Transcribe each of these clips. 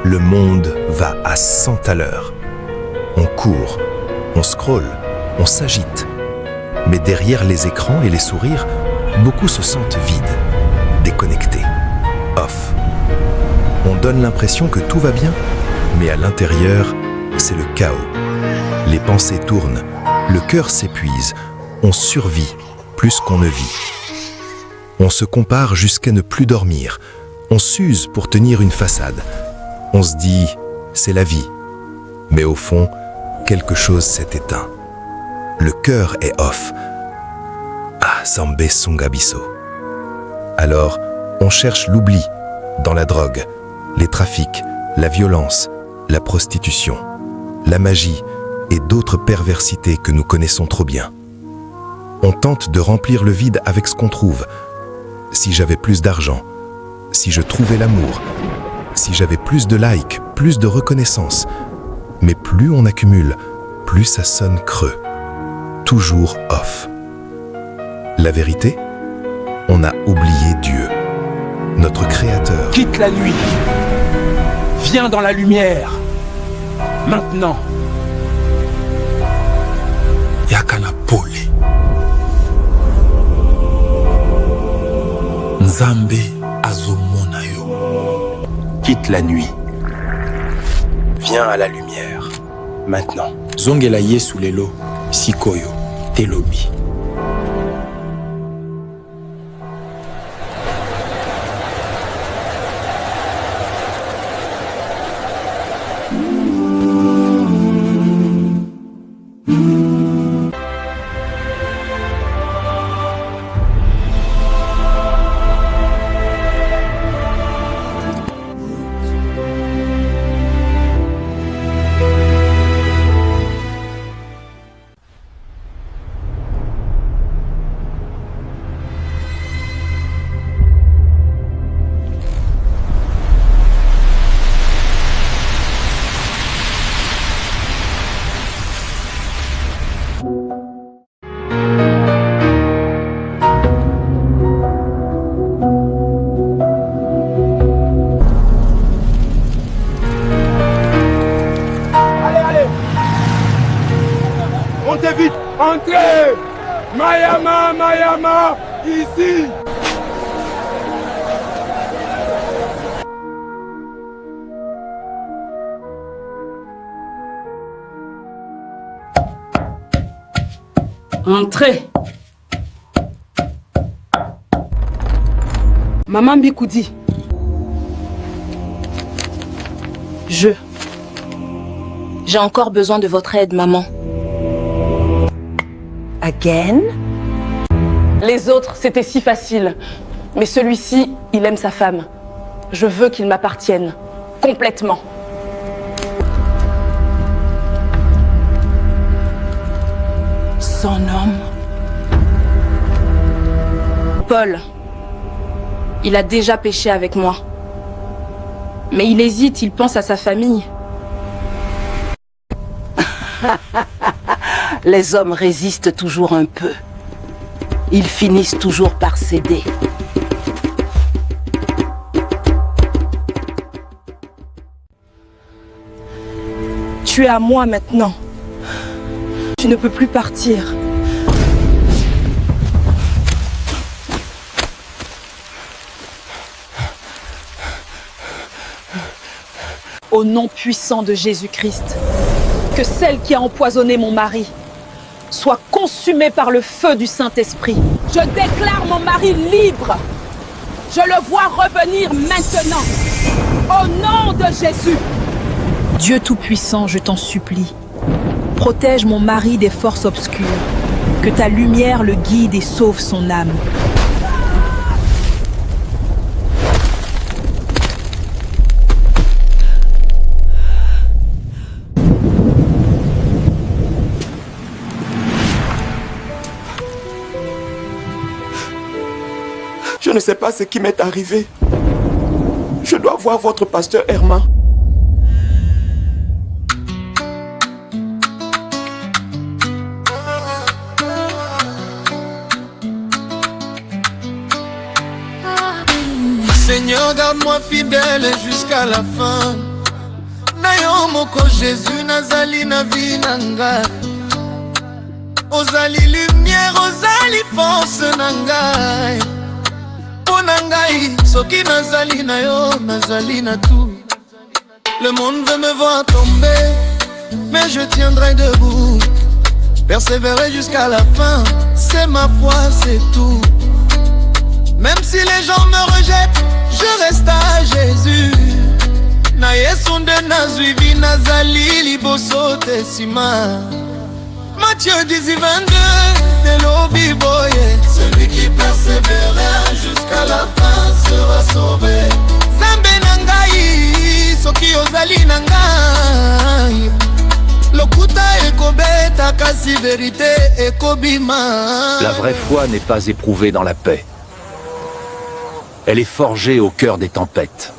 Le monde va à 100 à l'heure. On court, on scrolle, on s'agite. Mais derrière les écrans et les sourires, beaucoup se sentent vides, déconnectés, off. On donne l'impression que tout va bien, mais à l'intérieur, c'est le chaos. Les pensées tournent, le cœur s'épuise, on survit plus qu'on ne vit. On se compare jusqu'à ne plus dormir, on s'use pour tenir une façade. On se dit, c'est la vie. Mais au fond, quelque chose s'est éteint. Le cœur est off. Ah, Zambé Songabiso. Alors, on cherche l'oubli dans la drogue, les trafics, la violence, la prostitution, la magie et d'autres perversités que nous connaissons trop bien. On tente de remplir le vide avec ce qu'on trouve. Si j'avais plus d'argent, si je trouvais l'amour, si j'avais plus de likes, plus de reconnaissance. Mais plus on accumule, plus ça sonne creux. Toujours off. La vérité, on a oublié Dieu, notre Créateur. Quitte la nuit. Viens dans la lumière. Maintenant. Yakana Pole. Nzambe Azomonayo. Quitte la nuit. Viens à la lumière. Maintenant. Zongela Yesu lelo. Sikoyo. Telobi. Montez vite, entrez! Mayama, Mayama, ici! Entrez. Maman Bikoudi. J'ai encore besoin de votre aide, maman. Again? Les autres, c'était si facile. Mais celui-ci, il aime sa femme. Je veux qu'il m'appartienne. Complètement. Son homme? Paul. Il a déjà péché avec moi. Mais il hésite, il pense à sa famille. Les hommes résistent toujours un peu. Ils finissent toujours par céder. Tu es à moi maintenant. Tu ne peux plus partir. Au nom puissant de Jésus-Christ, que celle qui a empoisonné mon mari soit consumée par le feu du Saint-Esprit. Je déclare mon mari libre. Je le vois revenir maintenant. Au nom de Jésus. Dieu Tout-Puissant, je t'en supplie, protège mon mari des forces obscures. Que ta lumière le guide et sauve son âme. Je ne sais pas ce qui m'est arrivé. Je dois voir votre pasteur Herman. Seigneur, garde-moi fidèle jusqu'à la fin. Na yo moko Jésus nazali na vie na ngai. Ozali lumière, ozali force na ngai. Po na ngai, soki nazali na yo, nazali na tout. Le monde veut me voir tomber, mais je tiendrai debout. Persévérer jusqu'à la fin, c'est ma foi, c'est tout. Même si les gens me rejettent, je reste à Jésus. Na Yesu nde nazwivi nazali liboso tesima. Matthieu 10:22, de l'obi boye. Celui qui persévérera jusqu'à la fin sera sauvé. Zambe nangai, soki ozali nangai. Lokuta ekobeta kasi vérité ekobima. La vraie foi n'est pas éprouvée dans la paix. Elle est forgée au cœur des tempêtes.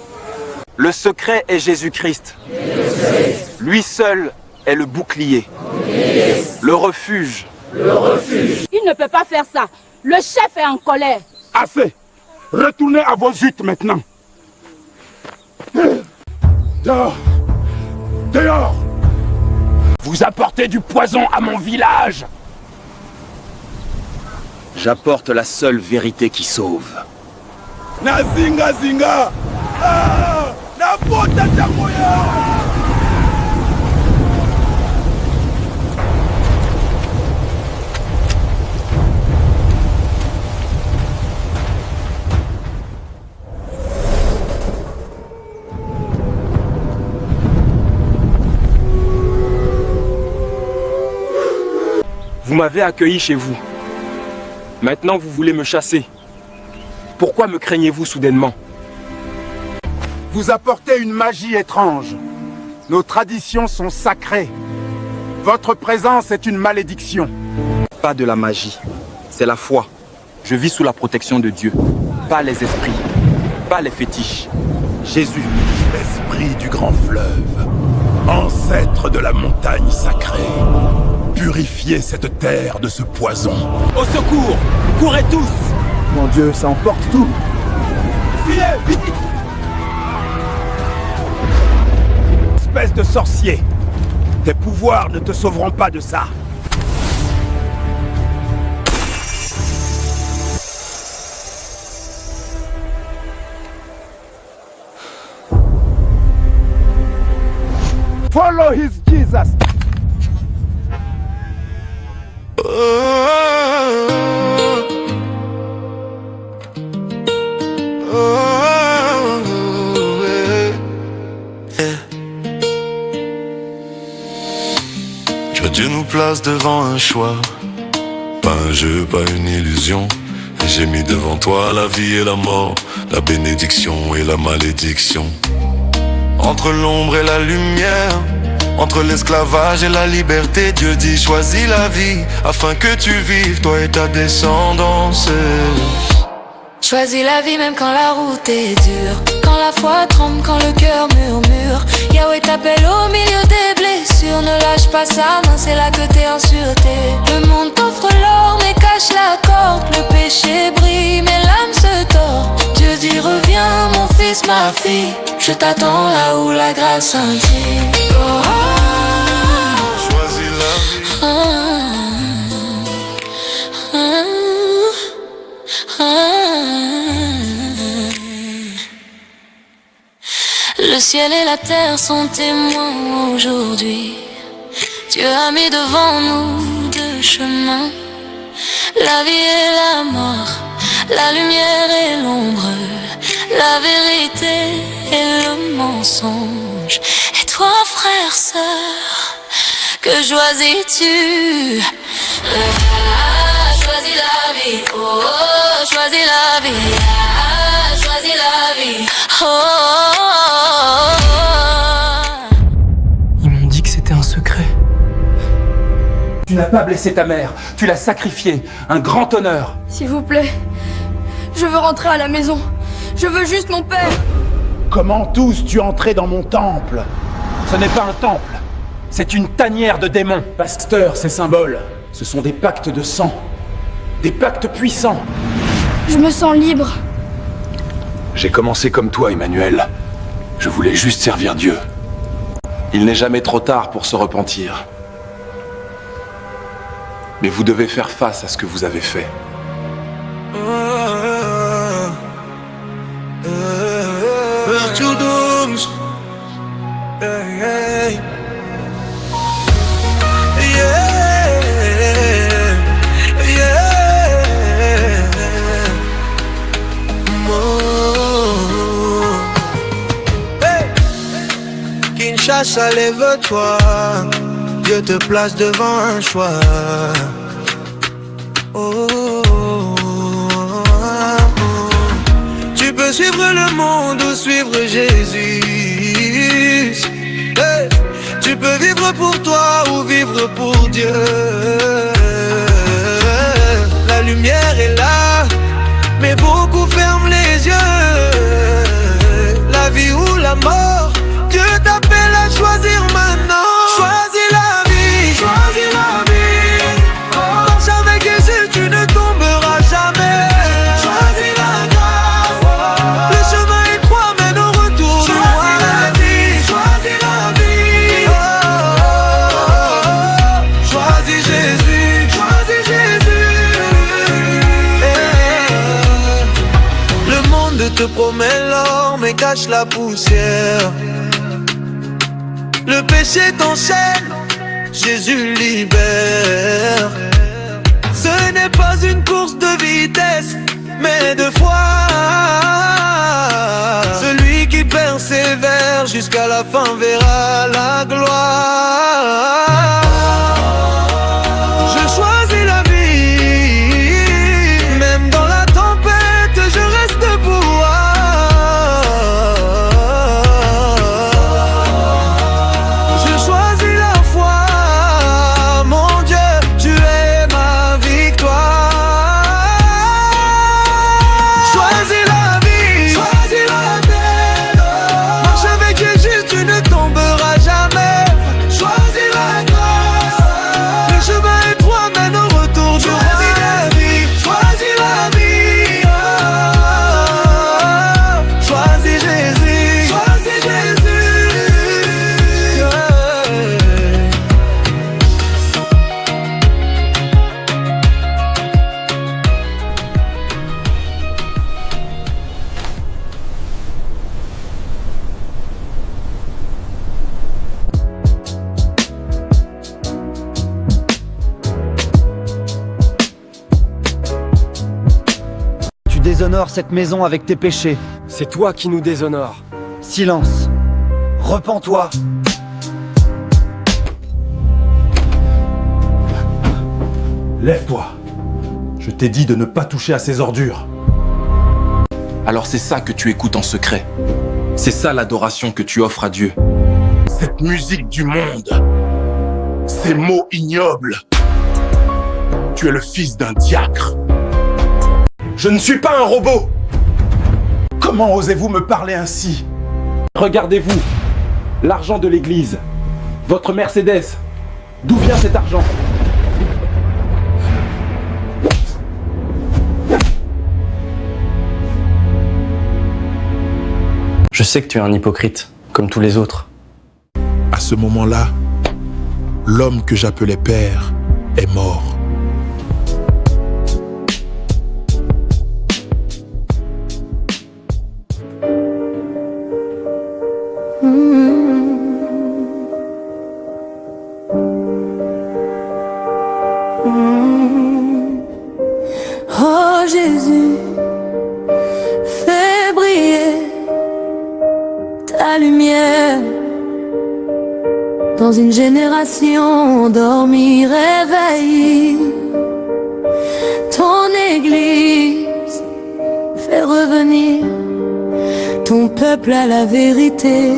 Le secret est Jésus-Christ. Lui seul est le bouclier, le refuge. Il ne peut pas faire ça. Le chef est en colère. Assez. Retournez à vos huttes maintenant. Dehors. Dehors. Vous apportez du poison à mon village. J'apporte la seule vérité qui sauve. Nazinga zinga. Ah, napota tamoya. Vous m'avez accueilli chez vous. Maintenant, vous voulez me chasser. Pourquoi me craignez-vous soudainement? Vous apportez une magie étrange. Nos traditions sont sacrées. Votre présence est une malédiction. Pas de la magie, c'est la foi. Je vis sous la protection de Dieu. Pas les esprits, pas les fétiches. Jésus. Esprit du grand fleuve, ancêtre de la montagne sacrée, purifiez cette terre de ce poison. Au secours! Courez tous! Mon Dieu, ça emporte tout. Fuyez, vite! Espèce de sorcier. Tes pouvoirs ne te sauveront pas de ça. Follow his Jesus. Dieu nous place devant un choix, pas un jeu, pas une illusion. Et j'ai mis devant toi la vie et la mort, la bénédiction et la malédiction. Entre l'ombre et la lumière, entre l'esclavage et la liberté, Dieu dit choisis la vie, afin que tu vives, toi et ta descendance. Choisis la vie même quand la route est dure, quand la foi tremble, quand le cœur murmure. Yahweh t'appelle au milieu des blessures. Ne lâche pas sa main, c'est là que t'es en sûreté. Le monde t'offre l'or mais cache la corde. Le péché brille mais l'âme se tord. Dieu dit reviens mon fils, ma fille, je t'attends là où la grâce intime. Oh, Choisis la vie. Le ciel et la terre sont témoins aujourd'hui. Dieu a mis devant nous deux chemins, la vie et la mort, la lumière et l'ombre, la vérité et le mensonge. Et toi, frère, sœur, que choisis-tu? Choisis la vie, oh, choisis la vie, choisis la vie, oh. Ils m'ont dit que c'était un secret. Tu n'as pas blessé ta mère, tu l'as sacrifiée, un grand honneur. S'il vous plaît, je veux rentrer à la maison. Je veux juste mon père. Comment tous-tu entrer dans mon temple? Ce n'est pas un temple, c'est une tanière de démons. Pasteur, ces symboles, ce sont des pactes de sang. Des pactes puissants. Je me sens libre. J'ai commencé comme toi, Emmanuel. Je voulais juste servir Dieu. Il n'est jamais trop tard pour se repentir. Mais vous devez faire face à ce que vous avez fait. Kinshasa, lève-toi, Dieu te place devant un choix. Oh, oh, oh, oh. Tu peux suivre le monde ou suivre Jésus. Hey. Tu peux vivre pour toi ou vivre pour Dieu. La lumière est là, mais beaucoup ferment les yeux. La vie ou la mort, Dieu t'appelle à choisir maintenant. Choisis la vie, choisis la vie. Marche avec Jésus, tu ne tomberas jamais. Choisis la grâce, le chemin étroit mène au retour. Choisis la vie, choisis la vie. Choisis Jésus, choisis Jésus. Le monde te promet l'or mais cache la poussière. Le péché t'enchaîne, Jésus libère. Ce n'est pas une course de vitesse, mais de foi. Celui qui persévère jusqu'à la fin verra la gloire. Je choisis la vie, même dans la tempête, je reste debout. Déshonore cette maison avec tes péchés. C'est toi qui nous déshonores. Silence. Repens-toi. Lève-toi. Je t'ai dit de ne pas toucher à ces ordures. Alors c'est ça que tu écoutes en secret. C'est ça l'adoration que tu offres à Dieu. Cette musique du monde. Ces mots ignobles. Tu es le fils d'un diacre. Je ne suis pas un robot. Comment osez-vous me parler ainsi? Regardez-vous, l'argent de l'église, votre Mercedes, d'où vient cet argent? Je sais que tu es un hypocrite, comme tous les autres. À ce moment-là, l'homme que j'appelais père est mort. Oh Jésus, fais briller ta lumière dans une génération endormie, réveille ton église, fais revenir ton peuple à la vérité.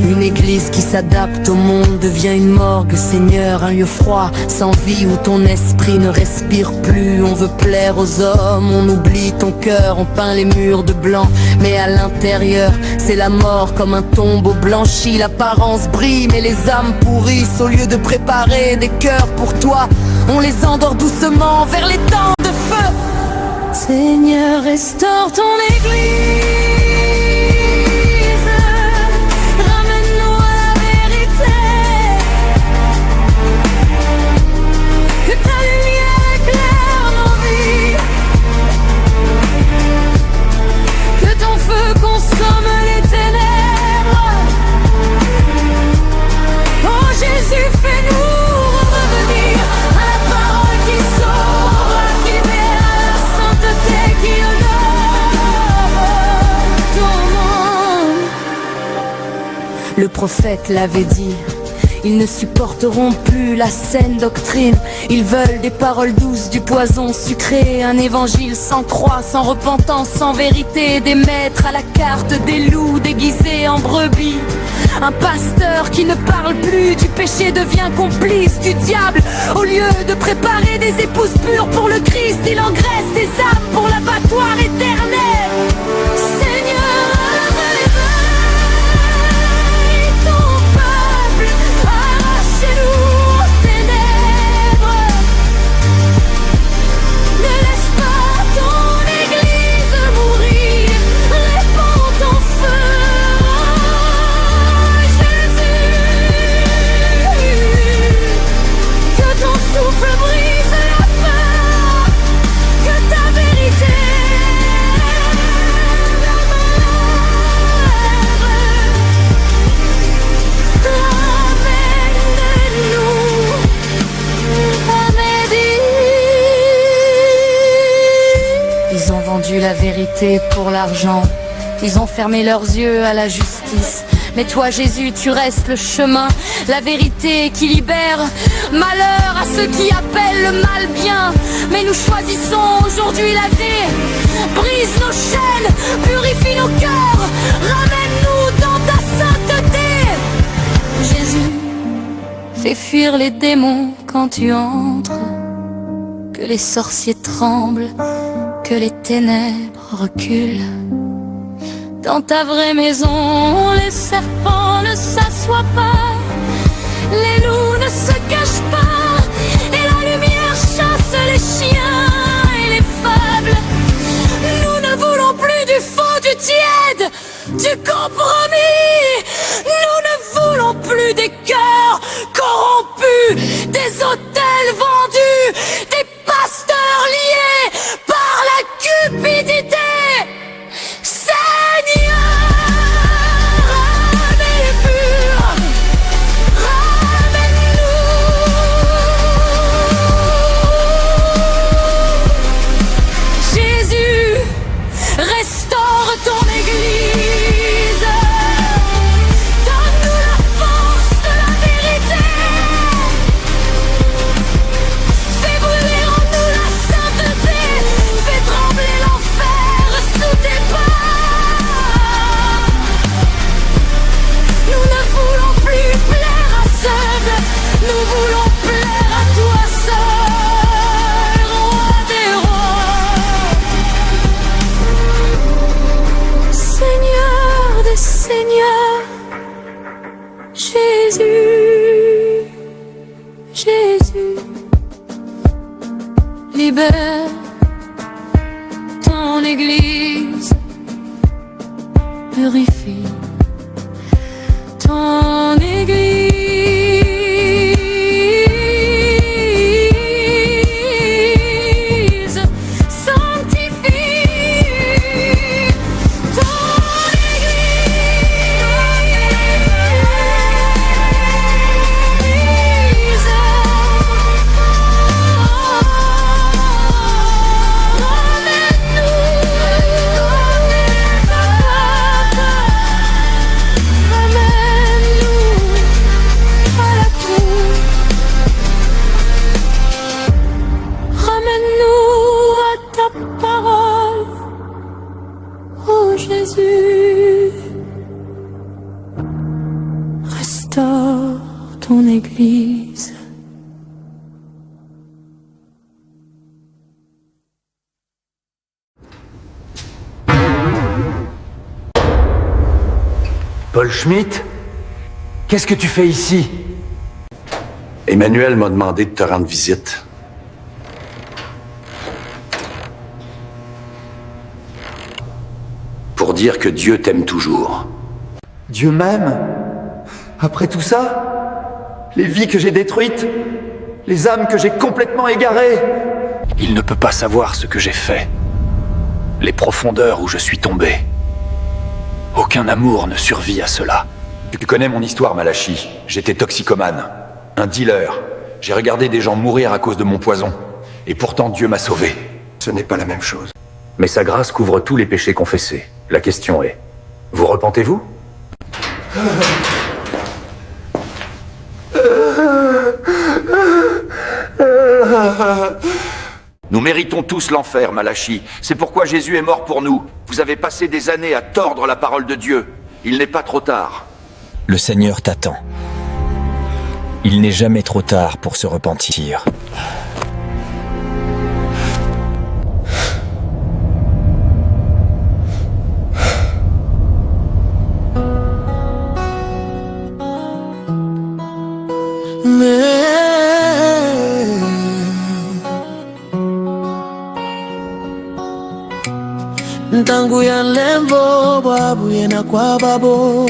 Une église qui s'adapte au monde devient une morgue, Seigneur, un lieu froid, sans vie où ton esprit ne respire plus. On veut plaire aux hommes, on oublie ton cœur, on peint les murs de blanc, mais à l'intérieur, c'est la mort comme un tombeau blanchi. L'apparence brille, mais les âmes pourrissent. Au lieu de préparer des cœurs pour toi, on les endort doucement vers les temps de feu. Seigneur, restaure ton église prophètes l'avaient dit. Ils ne supporteront plus la saine doctrine. Ils veulent des paroles douces, du poison sucré. Un évangile sans croix, sans repentance, sans vérité. Des maîtres à la carte, des loups déguisés en brebis. Un pasteur qui ne parle plus du péché devient complice du diable. Au lieu de préparer des épouses pures pour le Christ, il engraisse des âmes pour l'abattoir éternel. Seigneur, réveille ton peuple, arrachez-nous aux ténèbres. Ne laisse pas ton église mourir, répands ton feu. Souffle brise la peur, que ta vérité ramène-nous. Ils ont vendu la vérité pour l'argent, ils ont fermé leurs yeux à la justice. Mais toi Jésus, tu restes le chemin, la vérité qui libère. Malheur à ceux qui appellent le mal bien. Mais nous choisissons aujourd'hui la vie. Brise nos chaînes, purifie nos cœurs, ramène-nous dans ta sainteté. Jésus, fais fuir les démons quand tu entres. Que les sorciers tremblent, que les ténèbres reculent. Dans ta vraie maison, les serpents ne s'assoient pas, les loups ne se cachent pas, et la lumière chasse les chiens et les fables. Nous ne voulons plus du faux, du tiède, du compromis. Nous ne voulons plus des cœurs corrompus, des autels vendus, des pasteurs liés par la cupidité. Libère ton église, purifie ton église, sanctifie ton église. Jésus, restaure ton église. Paul Schmitt? Qu'est-ce que tu fais ici? Emmanuel m'a demandé de te rendre visite. Pour dire que Dieu t'aime toujours. Dieu m'aime? Après tout ça? Les vies que j'ai détruites? Les âmes que j'ai complètement égarées? Il ne peut pas savoir ce que j'ai fait. Les profondeurs où je suis tombé. Aucun amour ne survit à cela. Tu connais mon histoire, Malachi. J'étais toxicomane, un dealer. J'ai regardé des gens mourir à cause de mon poison. Et pourtant, Dieu m'a sauvé. Ce n'est pas la même chose. Mais sa grâce couvre tous les péchés confessés. La question est, vous repentez-vous? Nous méritons tous l'enfer, Malachi. C'est pourquoi Jésus est mort pour nous. Vous avez passé des années à tordre la parole de Dieu. Il n'est pas trop tard. Le Seigneur t'attend. Il n'est jamais trop tard pour se repentir. Ntangu ya lembo bwabuye na kwa babo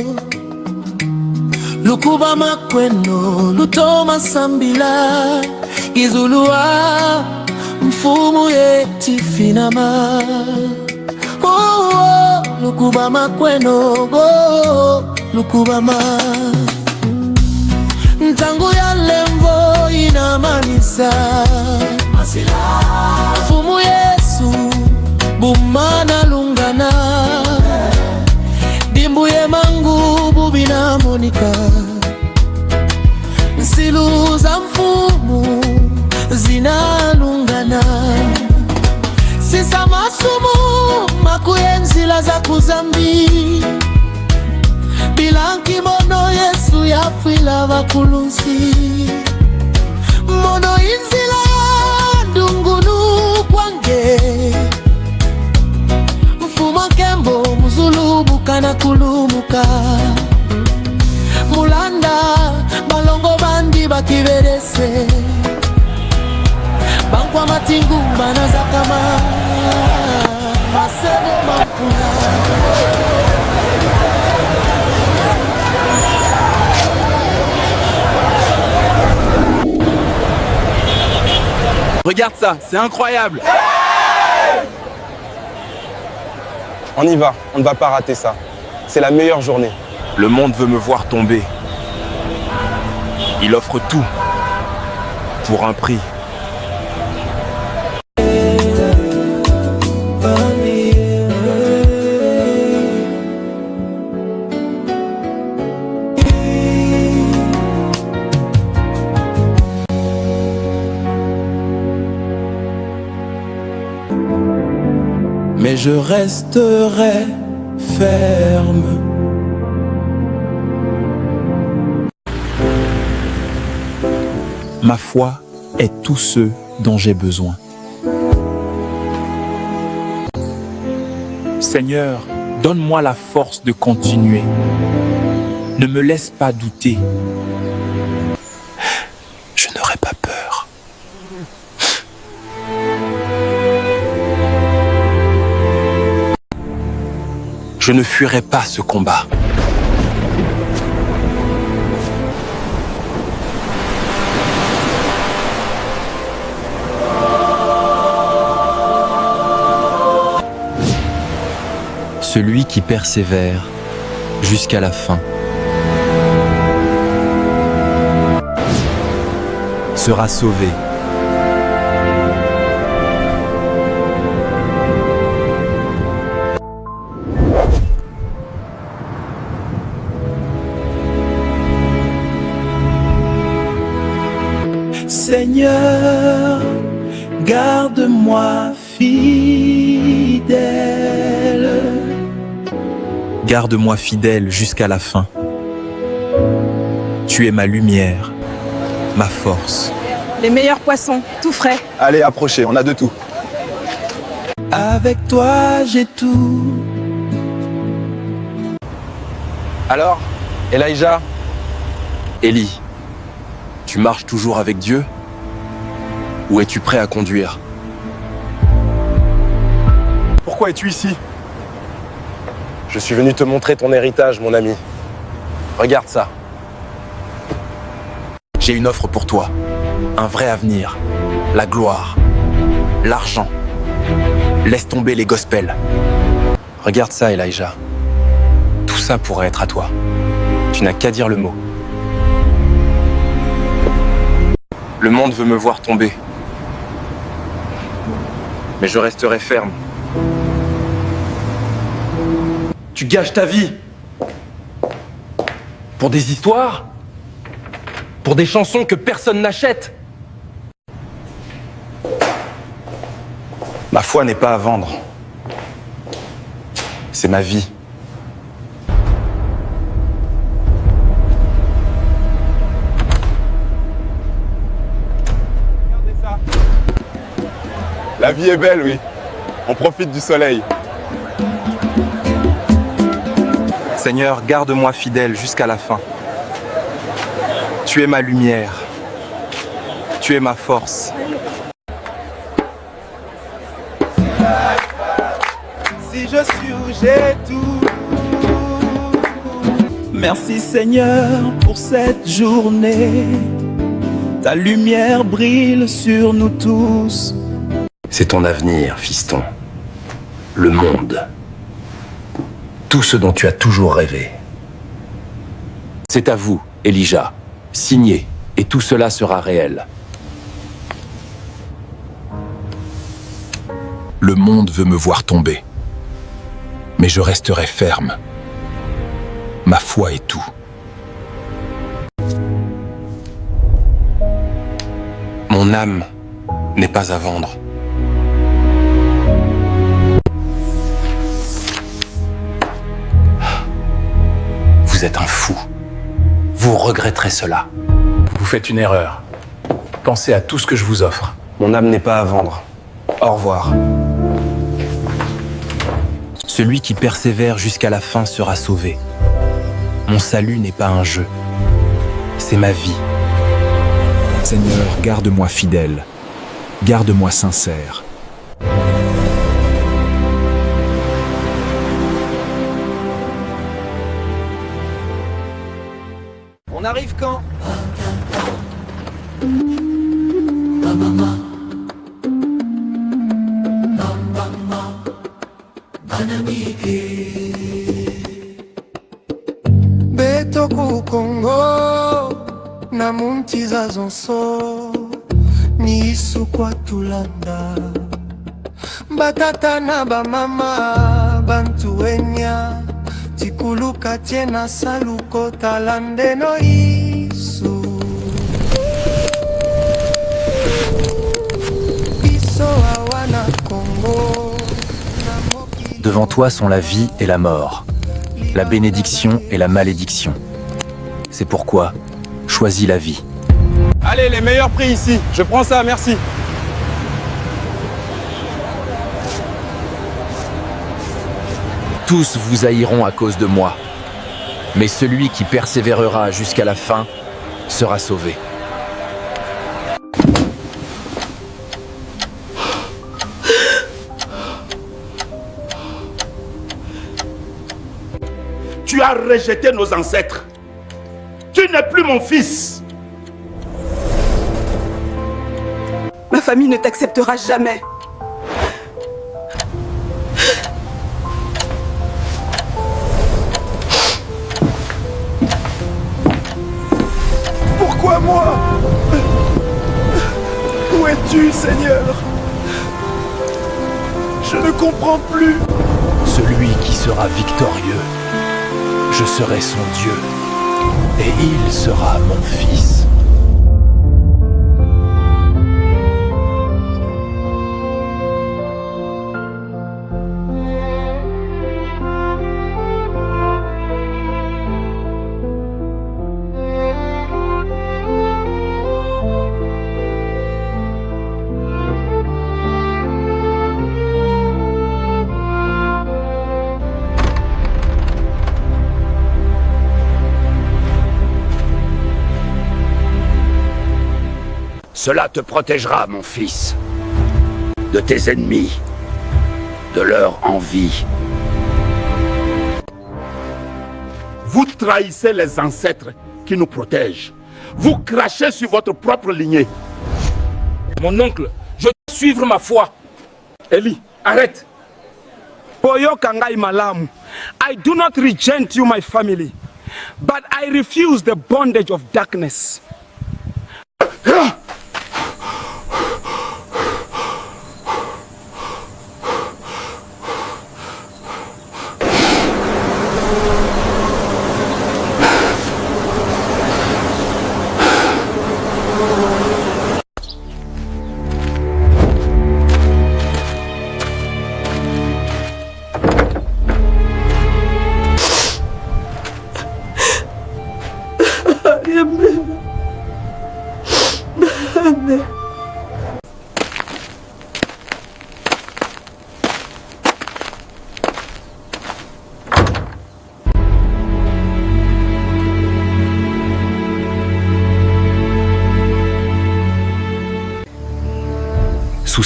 lukuba makweno lutoma sambila izulua mfumu yetifinama lukuba makweno lukuba ma ntangu ya lembo inamanisa mfumu Yesu bumana lungana dimbuye mangu bubina monika nsilu za mfumu zinalungana sisa masumu makuye nzila za kuzambi bilanki mono Yesu yafwila vakulunsi mono inzila ndungunu kwange mfuma kembo muzulubuka na kulumuka mulanda balongo bandi bakiberese bankwa matingu banazakama masebo mapuna. Regarde ça, c'est incroyable. On y va, on ne va pas rater ça. C'est la meilleure journée. Le monde veut me voir tomber. Il offre tout pour un prix. Mais je resterai ferme. Ma foi est tout ce dont j'ai besoin. Seigneur, donne-moi la force de continuer. Ne me laisse pas douter. Je n'aurai pas peur. Je ne fuirai pas ce combat. Celui qui persévère jusqu'à la fin sera sauvé. Seigneur, garde-moi fidèle. Garde-moi fidèle jusqu'à la fin. Tu es ma lumière, ma force. Les meilleurs poissons, tout frais. Allez, approchez, on a de tout. Avec toi, j'ai tout. Alors, Elijah, Élie, tu marches toujours avec Dieu? Ou es-tu prêt à conduire? Pourquoi es-tu ici? Je suis venu te montrer ton héritage, mon ami. Regarde ça. J'ai une offre pour toi. Un vrai avenir. La gloire. L'argent. Laisse tomber les gospels. Regarde ça, Elijah. Tout ça pourrait être à toi. Tu n'as qu'à dire le mot. Le monde veut me voir tomber. Mais je resterai ferme. Tu gâches ta vie. Pour des histoires? Pour des chansons que personne n'achète? Ma foi n'est pas à vendre. C'est ma vie. Regardez ça. La vie est belle, oui. On profite du soleil. Seigneur, garde-moi fidèle jusqu'à la fin. Tu es ma lumière. Tu es ma force. Si je suis où j'ai tout. Merci Seigneur pour cette journée. Ta lumière brille sur nous tous. C'est ton avenir, fiston. Le monde. Tout ce dont tu as toujours rêvé. C'est à vous, Elijah. Signez, et tout cela sera réel. Le monde veut me voir tomber. Mais je resterai ferme. Ma foi est tout. Mon âme n'est pas à vendre. Vous êtes un fou. Vous regretterez cela. Vous faites une erreur. Pensez à tout ce que je vous offre. Mon âme n'est pas à vendre. Au revoir. Celui qui persévère jusqu'à la fin sera sauvé. Mon salut n'est pas un jeu. C'est ma vie. Seigneur, garde-moi fidèle. Garde-moi sincère. On arrive quand? Betoku Kongo na muntiza zonso ni isukwa tulanda batata na bamama bantu enya tikuluka tiena saluko talande no isu biso awana Kongo. Devant toi sont la vie et la mort, la bénédiction et la malédiction. C'est pourquoi, choisis la vie. Allez, les meilleurs prix ici. Je prends ça, merci. Tous vous haïront à cause de moi, mais celui qui persévérera jusqu'à la fin sera sauvé. Tu as rejeté nos ancêtres. Tu n'es plus mon fils. Ma famille ne t'acceptera jamais. Pourquoi moi? Où es-tu, Seigneur? Je ne comprends plus. Celui qui sera victorieux, je serai son Dieu, et il sera mon fils. Cela te protégera, mon fils, de tes ennemis, de leur envie. Vous trahissez les ancêtres qui nous protègent. Vous crachez sur votre propre lignée. Mon oncle, je dois suivre ma foi. Eli, arrête. Boyo Kangai Malamu, I do not reject you, my family, but I refuse the bondage of darkness.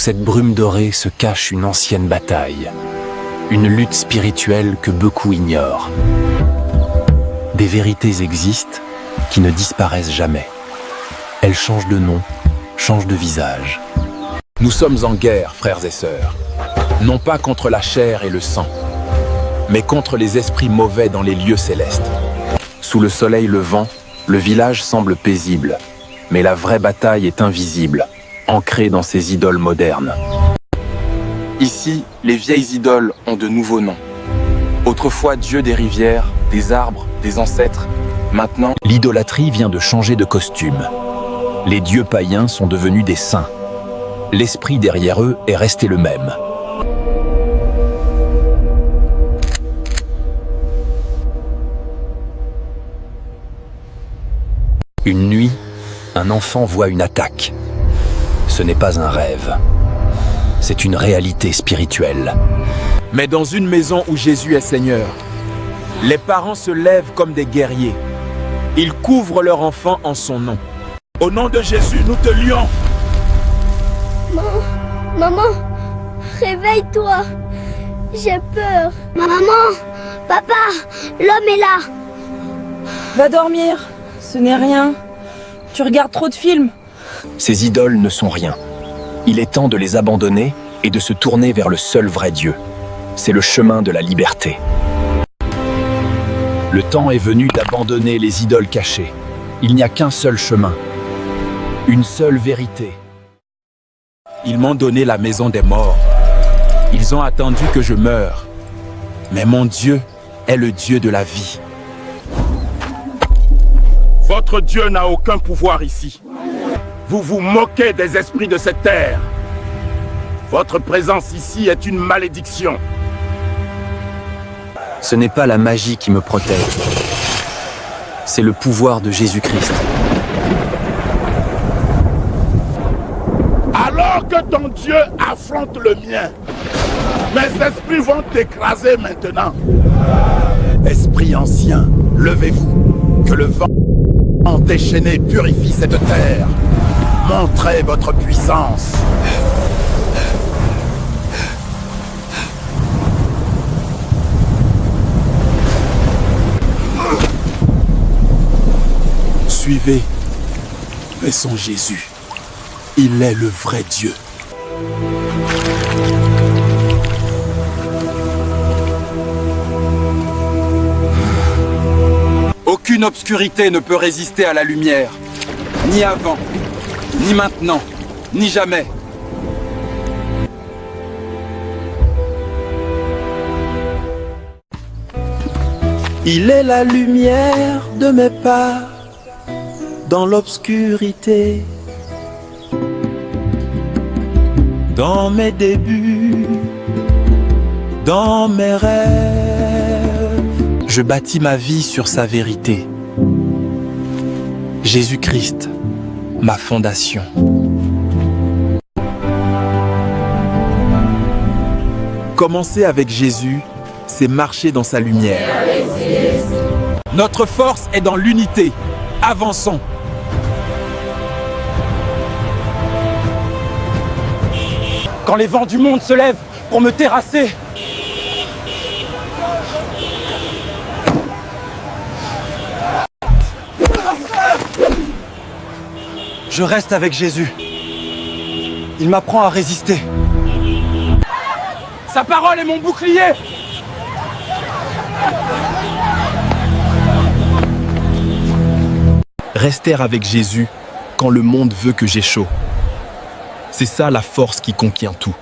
cette brume dorée se cache une ancienne bataille, une lutte spirituelle que beaucoup ignorent. Des vérités existent qui ne disparaissent jamais. Elles changent de nom, changent de visage. Nous sommes en guerre, frères et sœurs. Non pas contre la chair et le sang, mais contre les esprits mauvais dans les lieux célestes. Sous le soleil levant, le village semble paisible, mais la vraie bataille est invisible, ancrée dans ces idoles modernes. Ici, les vieilles idoles ont de nouveaux noms. Autrefois dieu des rivières, des arbres, des ancêtres. Maintenant, l'idolâtrie vient de changer de costume. Les dieux païens sont devenus des saints. L'esprit derrière eux est resté le même. Une nuit, un enfant voit une attaque. Ce n'est pas un rêve. C'est une réalité spirituelle. Mais dans une maison où Jésus est Seigneur, les parents se lèvent comme des guerriers. Ils couvrent leur enfant en son nom. Au nom de Jésus, nous te lions. Maman, réveille-toi. J'ai peur. Maman, papa, l'homme est là. Va dormir, ce n'est rien. Tu regardes trop de films. Ces idoles ne sont rien. Il est temps de les abandonner et de se tourner vers le seul vrai Dieu. C'est le chemin de la liberté. Le temps est venu d'abandonner les idoles cachées. Il n'y a qu'un seul chemin, une seule vérité. Ils m'ont donné la maison des morts. Ils ont attendu que je meure. Mais mon Dieu est le Dieu de la vie. Votre Dieu n'a aucun pouvoir ici. Vous vous moquez des esprits de cette terre. Votre présence ici est une malédiction. Ce n'est pas la magie qui me protège. C'est le pouvoir de Jésus-Christ. Alors que ton Dieu affronte le mien, mes esprits vont t'écraser maintenant. Esprits anciens, levez-vous, que le vent déchaîné purifie cette terre. Montrez votre puissance. Suivez, mais son Jésus. Il est le vrai Dieu. aucune obscurité ne peut résister à la lumière. Ni avant, ni maintenant, ni jamais. Il est la lumière de mes pas dans l'obscurité, dans mes débuts, dans mes rêves. Je bâtis ma vie sur sa vérité. Jésus-Christ, ma fondation. Commencer avec Jésus, c'est marcher dans sa lumière. Notre force est dans l'unité. Avançons. Quand les vents du monde se lèvent pour me terrasser, je reste avec Jésus. Il m'apprend à résister. Sa parole est mon bouclier. Rester avec Jésus quand le monde veut que j'échoue. C'est ça la force qui conquiert tout.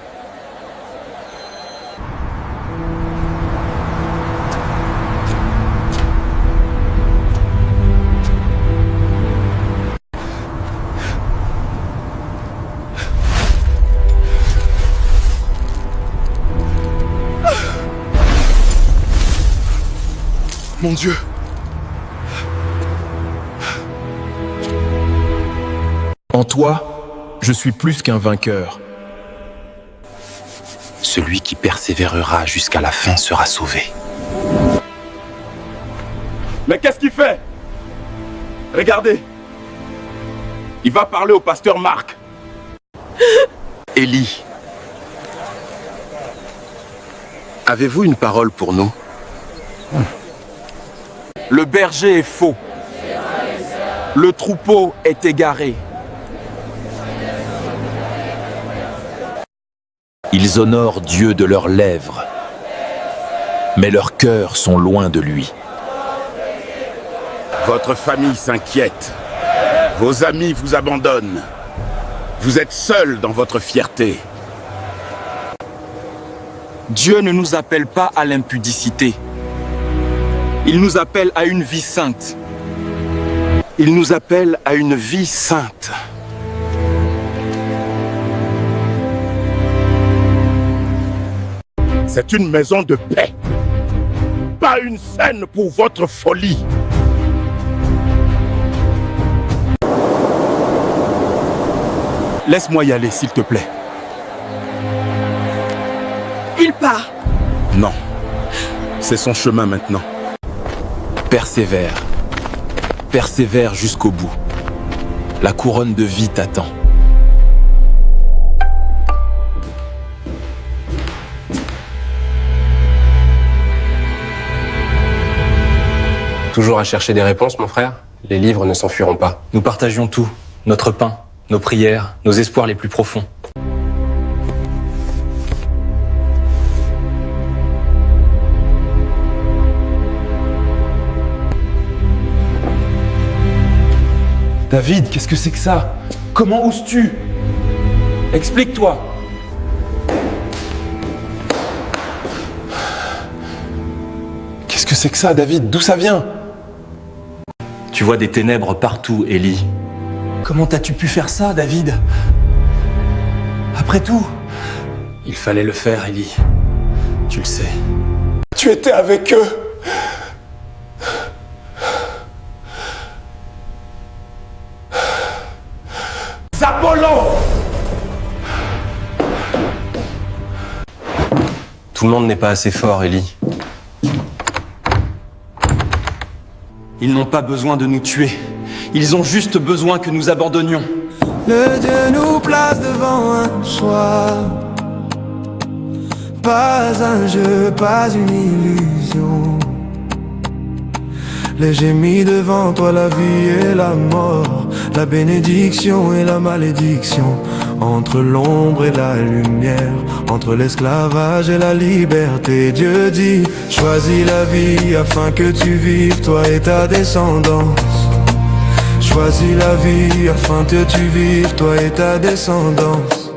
Mon Dieu! En toi, je suis plus qu'un vainqueur. Celui qui persévérera jusqu'à la fin sera sauvé. Mais qu'est-ce qu'il fait? Regardez! Il va parler au pasteur Marc. Élie, Avez-vous une parole pour nous? Le berger est faux. Le troupeau est égaré. Ils honorent Dieu de leurs lèvres, mais leurs cœurs sont loin de lui. Votre famille s'inquiète. Vos amis vous abandonnent. Vous êtes seul dans votre fierté. Dieu ne nous appelle pas à l'impudicité. Il nous appelle à une vie sainte. Il nous appelle à une vie sainte. C'est une maison de paix. Pas une scène pour votre folie. Laisse-moi y aller, s'il te plaît. Il part. Non. C'est son chemin maintenant. Persévère. Persévère jusqu'au bout. La couronne de vie t'attend. Toujours à chercher des réponses, mon frère? Les livres ne s'enfuiront pas. Nous partagions tout. Notre pain, nos prières, nos espoirs les plus profonds. David, qu'est-ce que c'est que ça? Comment oses-tu? Explique-toi. Qu'est-ce que c'est que ça, David? D'où ça vient? Tu vois des ténèbres partout, Élie. Comment as-tu pu faire ça, David? Après tout, Il fallait le faire, Élie. Tu le sais. tu étais avec eux. Zabolon! Tout le monde n'est pas assez fort, Élie. Ils n'ont pas besoin de nous tuer. Ils ont juste besoin que nous abandonnions. Le Dieu nous place devant un choix. Pas un jeu, pas une illusion. J'ai mis devant toi la vie et la mort, la bénédiction et la malédiction. Entre l'ombre et la lumière, entre l'esclavage et la liberté. Dieu dit, choisis la vie afin que tu vives, toi et ta descendance. Choisis la vie afin que tu vives, toi et ta descendance.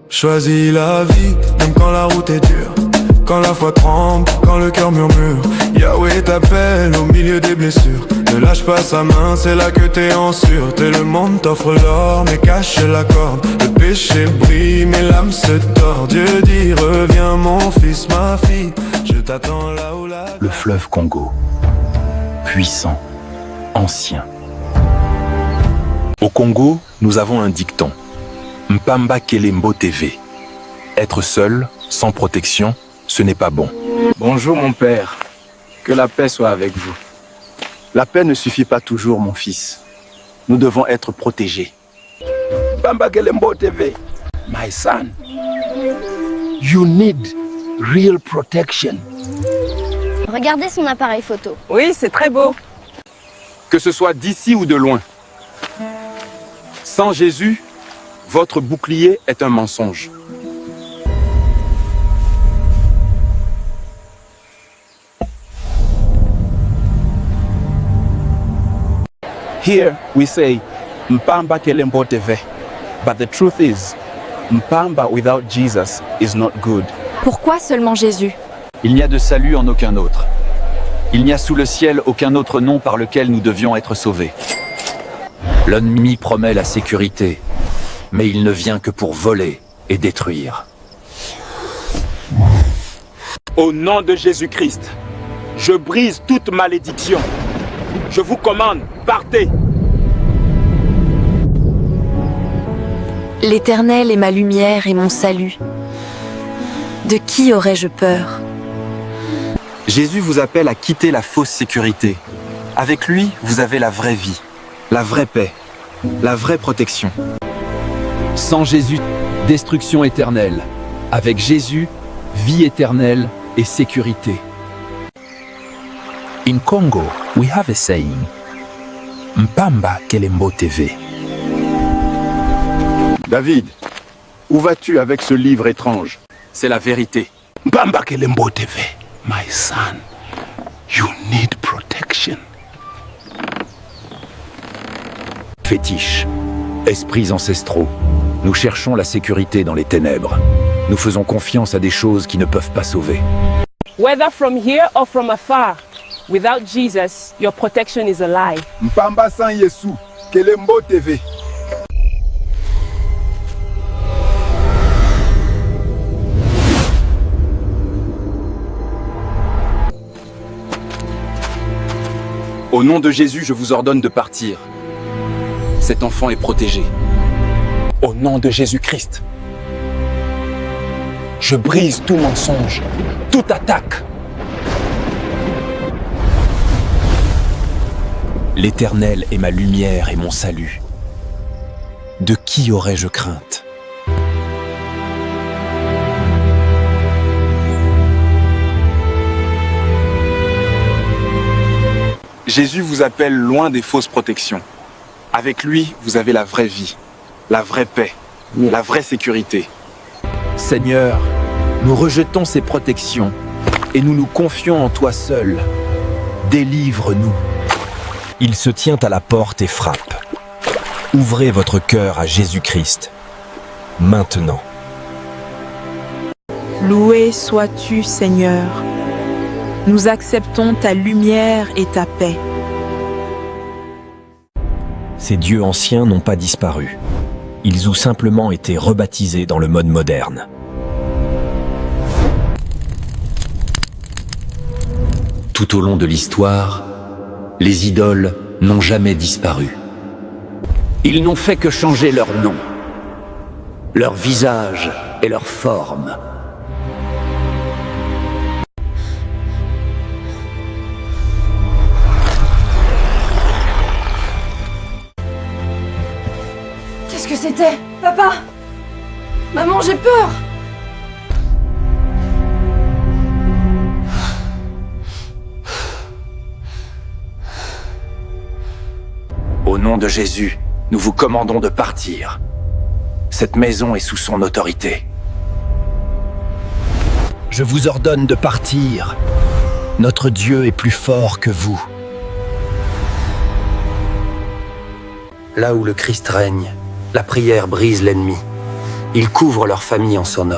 Choisis la vie, même quand la route est dure, quand la foi tremble, quand le cœur murmure. Yahweh t'appelle au milieu des blessures. Ne lâche pas sa main, c'est là que t'es en sûreté. Le monde t'offre l'or, mais cache la corde. Le péché brille, mais l'âme se tord. Dieu dit, reviens mon fils, ma fille, je t'attends là où la... Le fleuve Congo, puissant, ancien. Au Congo, nous avons un dicton. Mpamba Kelembo TV. Être seul, sans protection, ce n'est pas bon. Bonjour, mon père. Que la paix soit avec vous. La paix ne suffit pas toujours, mon fils. Nous devons être protégés. Bamba Kelembo TV. My son, you need real protection. Regardez son appareil photo. Oui, c'est très beau. Que ce soit d'ici ou de loin. Sans Jésus, votre bouclier est un mensonge. Here we say, Mpamba Kelembo TV. But the truth is, Mpamba without Jesus is not good. Pourquoi seulement Jésus? Il n'y a de salut en aucun autre. Il n'y a sous le ciel aucun autre nom par lequel nous devions être sauvés. L'ennemi promet la sécurité, mais il ne vient que pour voler et détruire. Au nom de Jésus-Christ, je brise toute malédiction. Je vous commande, partez! L'Éternel est ma lumière et mon salut. De qui aurais-je peur? Jésus vous appelle à quitter la fausse sécurité. Avec lui, vous avez la vraie vie, la vraie paix, la vraie protection. Sans Jésus, destruction éternelle. Avec Jésus, vie éternelle et sécurité. In Congo, we have a saying, Mpamba Kelembo TV. David, où vas-tu avec ce livre étrange? C'est la vérité. Mpamba Kelembo TV, my son, you need protection. Fétiches, esprits ancestraux, nous cherchons la sécurité dans les ténèbres. Nous faisons confiance à des choses qui ne peuvent pas sauver. Whether from here or from afar, without Jesus, your protection is a lie. Mpamba sans Yesu, Kelembo TV. Au nom de Jésus, je vous ordonne de partir. Cet enfant est protégé. Au nom de Jésus-Christ, je brise tout mensonge, toute attaque. L'Éternel est ma lumière et mon salut. De qui aurais-je crainte? Jésus vous appelle loin des fausses protections. Avec lui, vous avez la vraie vie, la vraie paix, la vraie sécurité. Seigneur, nous rejetons ces protections et nous nous confions en toi seul. Délivre-nous. Il se tient à la porte et frappe. Ouvrez votre cœur à Jésus-Christ, maintenant. Loué sois-tu, Seigneur. Nous acceptons ta lumière et ta paix. Ces dieux anciens n'ont pas disparu. Ils ont simplement été rebaptisés dans le mode moderne. Tout au long de l'histoire, les idoles n'ont jamais disparu. Ils n'ont fait que changer leur nom, leur visage et leur forme. Qu'est-ce que c'était? Papa! Maman, j'ai peur! Au nom de Jésus, nous vous commandons de partir. Cette maison est sous son autorité. Je vous ordonne de partir. Notre Dieu est plus fort que vous. Là où le Christ règne, la prière brise l'ennemi. Il couvre leur famille en son nom.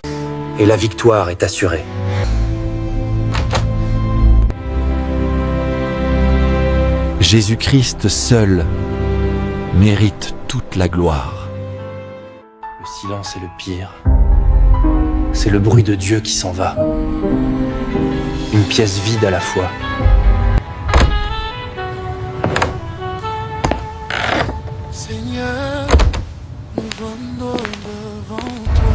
Et la victoire est assurée. Jésus-Christ seul mérite toute la gloire. Le silence est le pire. C'est le bruit de Dieu qui s'en va. Une pièce vide à la fois. Seigneur, nous vendons devant toi.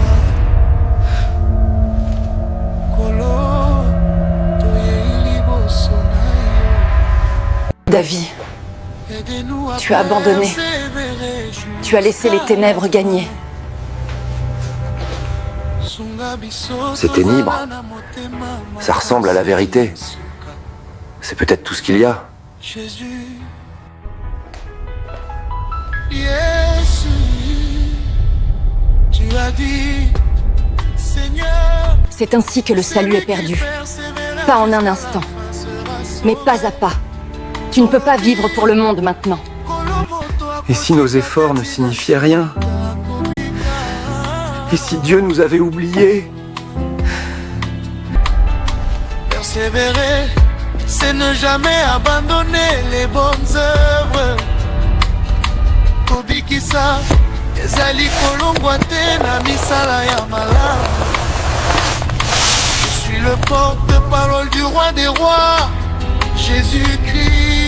David, tu as abandonné. Tu as laissé les ténèbres gagner. C'est ténèbre. Ça ressemble à la vérité. C'est peut-être tout ce qu'il y a. C'est ainsi que le salut est perdu. Pas en un instant, mais pas à pas. Tu ne peux pas vivre pour le monde maintenant. Et si nos efforts ne signifiaient rien? Et si Dieu nous avait oubliés? Persévérer, c'est ne jamais abandonner les bonnes œuvres. Kobikisa, ezali kolongwa te na misala ya malamu. Je suis le porte-parole du roi des rois, Jésus-Christ.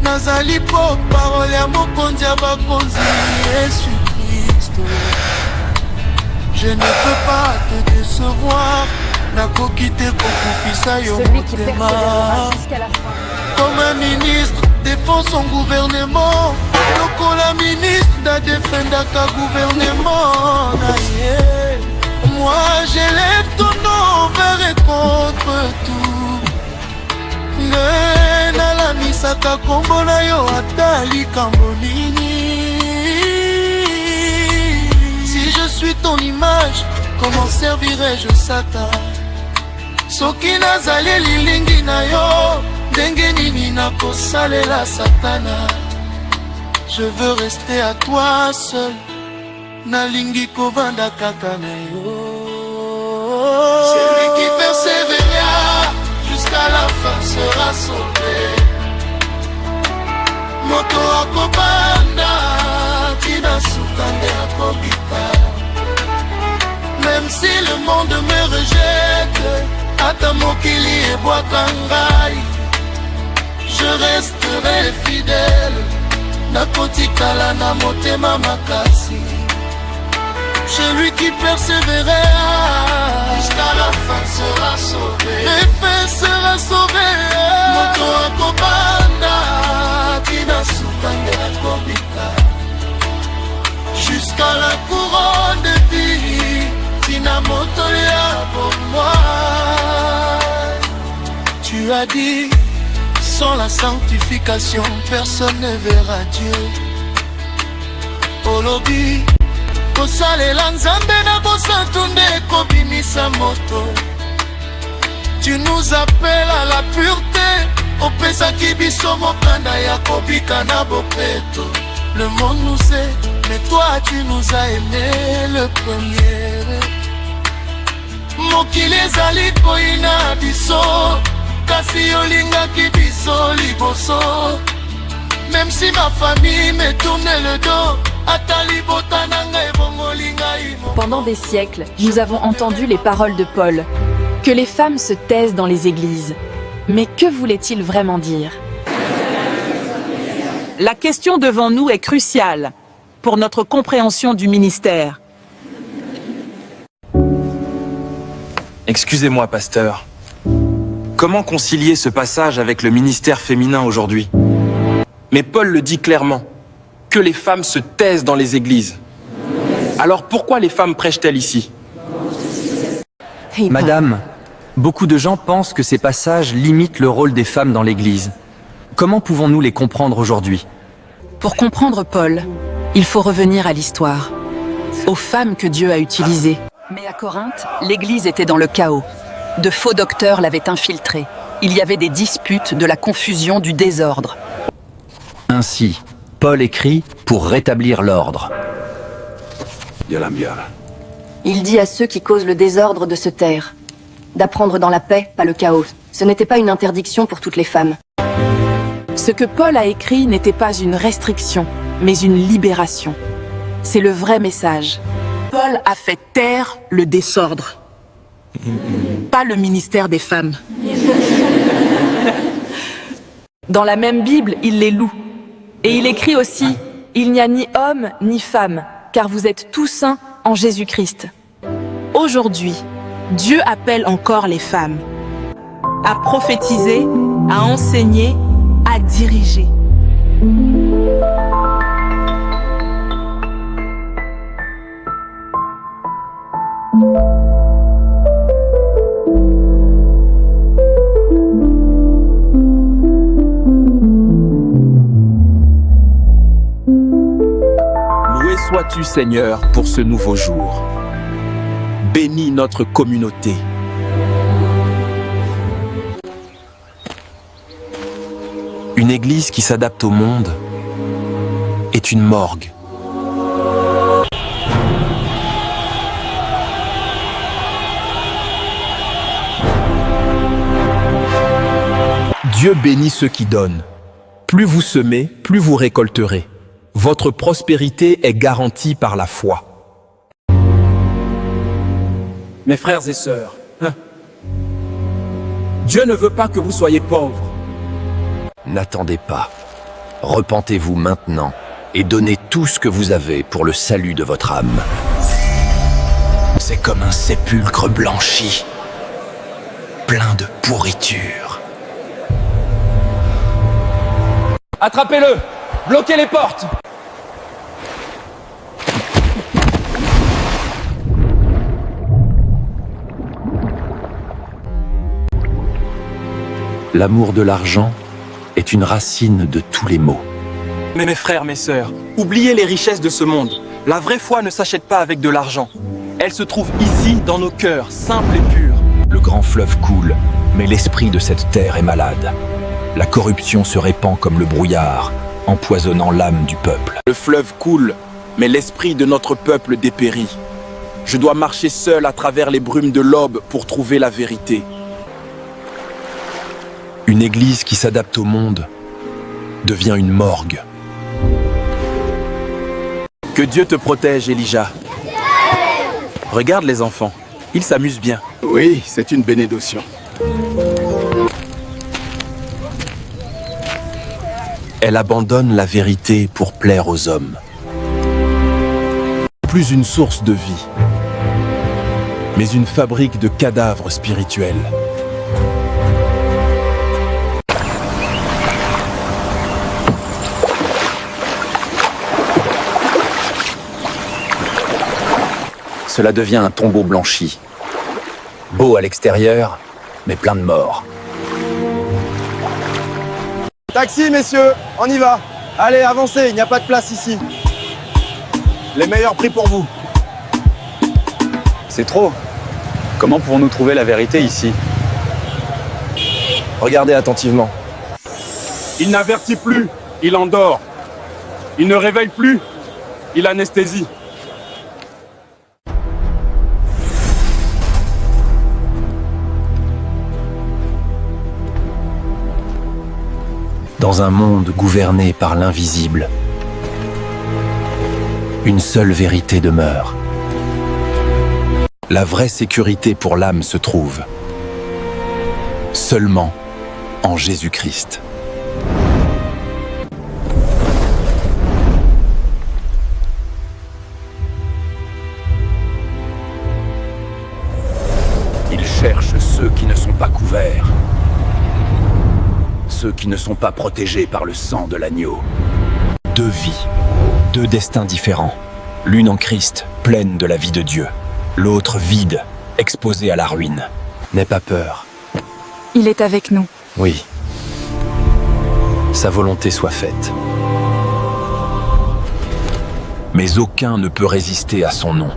Nazali porte-parole ya mokonzi ya bakonzi, Jésus-Christ. Je ne peux pas te décevoir. Nakoki te kokufisa yo motema. Comme un ministre défend son gouvernement, lokola ministre da defendaka gouvernement na ye. Moi j'élève ton nom vers et contre tout. Nge nalamisaka kombo na yo ata likambo nini. Si je suis ton image, comment servirais-je Satan? Soki nazali lilingi na yo, ndenge nini nakosalela Satana? Je veux rester à toi seul, nalingi kovanda kaka na yo. Celui qui persévéra jusqu'à la fin sera sauvé. Moto akobanda tina sukande akobika. Même si le monde me rejette, ata mokili ebwaka ngai, je resterai fidèle. Nakotikala na motema makasi. Celui qui persévérera jusqu'à la fin sera sauvé. Les faits sera sauvé. Moto akobanda tina sukande akobika. Jusqu'à la couronne de vie, tina moto ya pour moi. Tu as dit, sans la sanctification, personne ne verra Dieu. Olobi kosalela nzambe na bosantu nde kobimisa moto. Tu nous appelles à la pureté, opesaki biso mokanda ya kobika na bopeto. Le monde nous sait, mais toi tu nous as aimés le premier. Mokili ezali koina biso, kasi olingaki biso liboso. Même si ma famille me tourne le dos, pendant des siècles, nous avons entendu les paroles de Paul, que les femmes se taisent dans les églises. Mais que voulait-il vraiment dire? La question devant nous est cruciale pour notre compréhension du ministère. Excusez-moi, pasteur. Comment concilier ce passage avec le ministère féminin aujourd'hui? Mais Paul le dit clairement, que les femmes se taisent dans les églises. Alors pourquoi les femmes prêchent-elles ici? Madame, beaucoup de gens pensent que ces passages limitent le rôle des femmes dans l'église. Comment pouvons-nous les comprendre aujourd'hui? Pour comprendre Paul, il faut revenir à l'histoire, aux femmes que Dieu a utilisées. Mais à Corinthe, l'église était dans le chaos. De faux docteurs l'avaient infiltrée. Il y avait des disputes, de la confusion, du désordre. Ainsi, Paul écrit pour rétablir l'ordre. Il dit à ceux qui causent le désordre de se taire, d'apprendre dans la paix, pas le chaos. Ce n'était pas une interdiction pour toutes les femmes. Ce que Paul a écrit n'était pas une restriction, mais une libération. C'est le vrai message. Paul a fait taire le désordre, pas le ministère des femmes. Dans la même Bible, il les loue. Et il écrit aussi, « Il n'y a ni homme ni femme, car vous êtes tous saints en Jésus-Christ. » Aujourd'hui, Dieu appelle encore les femmes à prophétiser, à enseigner, à diriger. Loué sois-tu, Seigneur, pour ce nouveau jour. Bénis notre communauté. Une église qui s'adapte au monde est une morgue. Dieu bénit ceux qui donnent. Plus vous semez, plus vous récolterez. Votre prospérité est garantie par la foi. Mes frères et sœurs, Dieu ne veut pas que vous soyez pauvres. N'attendez pas. Repentez-vous maintenant et donnez tout ce que vous avez pour le salut de votre âme. C'est comme un sépulcre blanchi, plein de pourriture. Attrapez-le! Bloquez les portes! L'amour de l'argent est une racine de tous les maux. Mais mes frères, mes sœurs, oubliez les richesses de ce monde. La vraie foi ne s'achète pas avec de l'argent. Elle se trouve ici, dans nos cœurs, simples et purs. Le grand fleuve coule, mais l'esprit de cette terre est malade. La corruption se répand comme le brouillard, empoisonnant l'âme du peuple. Le fleuve coule, mais l'esprit de notre peuple dépérit. Je dois marcher seul à travers les brumes de l'aube pour trouver la vérité. Une église qui s'adapte au monde devient une morgue. Que Dieu te protège, Elijah. Regarde les enfants, ils s'amusent bien. Oui, c'est une bénédiction. Elle abandonne la vérité pour plaire aux hommes. Plus une source de vie, mais une fabrique de cadavres spirituels. Cela devient un tombeau blanchi. Beau à l'extérieur, mais plein de morts. Taxi, messieurs, on y va. Allez, avancez, il n'y a pas de place ici. Les meilleurs prix pour vous. C'est trop. Comment pouvons-nous trouver la vérité ici? Regardez attentivement. Il n'avertit plus, il endort. Il ne réveille plus, il anesthésie. Dans un monde gouverné par l'invisible, une seule vérité demeure. La vraie sécurité pour l'âme se trouve seulement en Jésus-Christ. Ils cherchent ceux qui ne sont pas couverts. Ceux qui ne sont pas protégés par le sang de l'agneau. Deux vies, deux destins différents. L'une en Christ, pleine de la vie de Dieu. L'autre vide, exposée à la ruine. N'aie pas peur. Il est avec nous. Oui. Sa volonté soit faite. Mais aucun ne peut résister à son nom.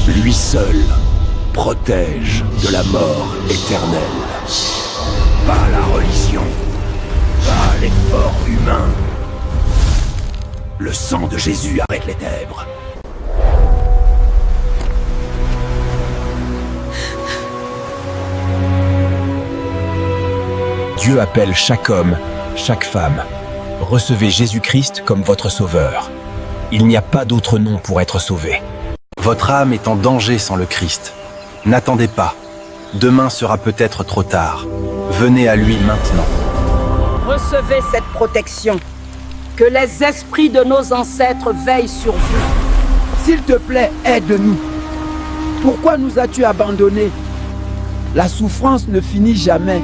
Lui seul protège de la mort éternelle. Pas la religion, pas l'effort humain. Le sang de Jésus arrête les ténèbres. Dieu appelle chaque homme, chaque femme. Recevez Jésus-Christ comme votre sauveur. Il n'y a pas d'autre nom pour être sauvé. Votre âme est en danger sans le Christ. N'attendez pas. Demain sera peut-être trop tard. Venez à lui maintenant. Recevez cette protection. Que les esprits de nos ancêtres veillent sur vous. S'il te plaît, aide-nous. Pourquoi nous as-tu abandonnés? La souffrance ne finit jamais.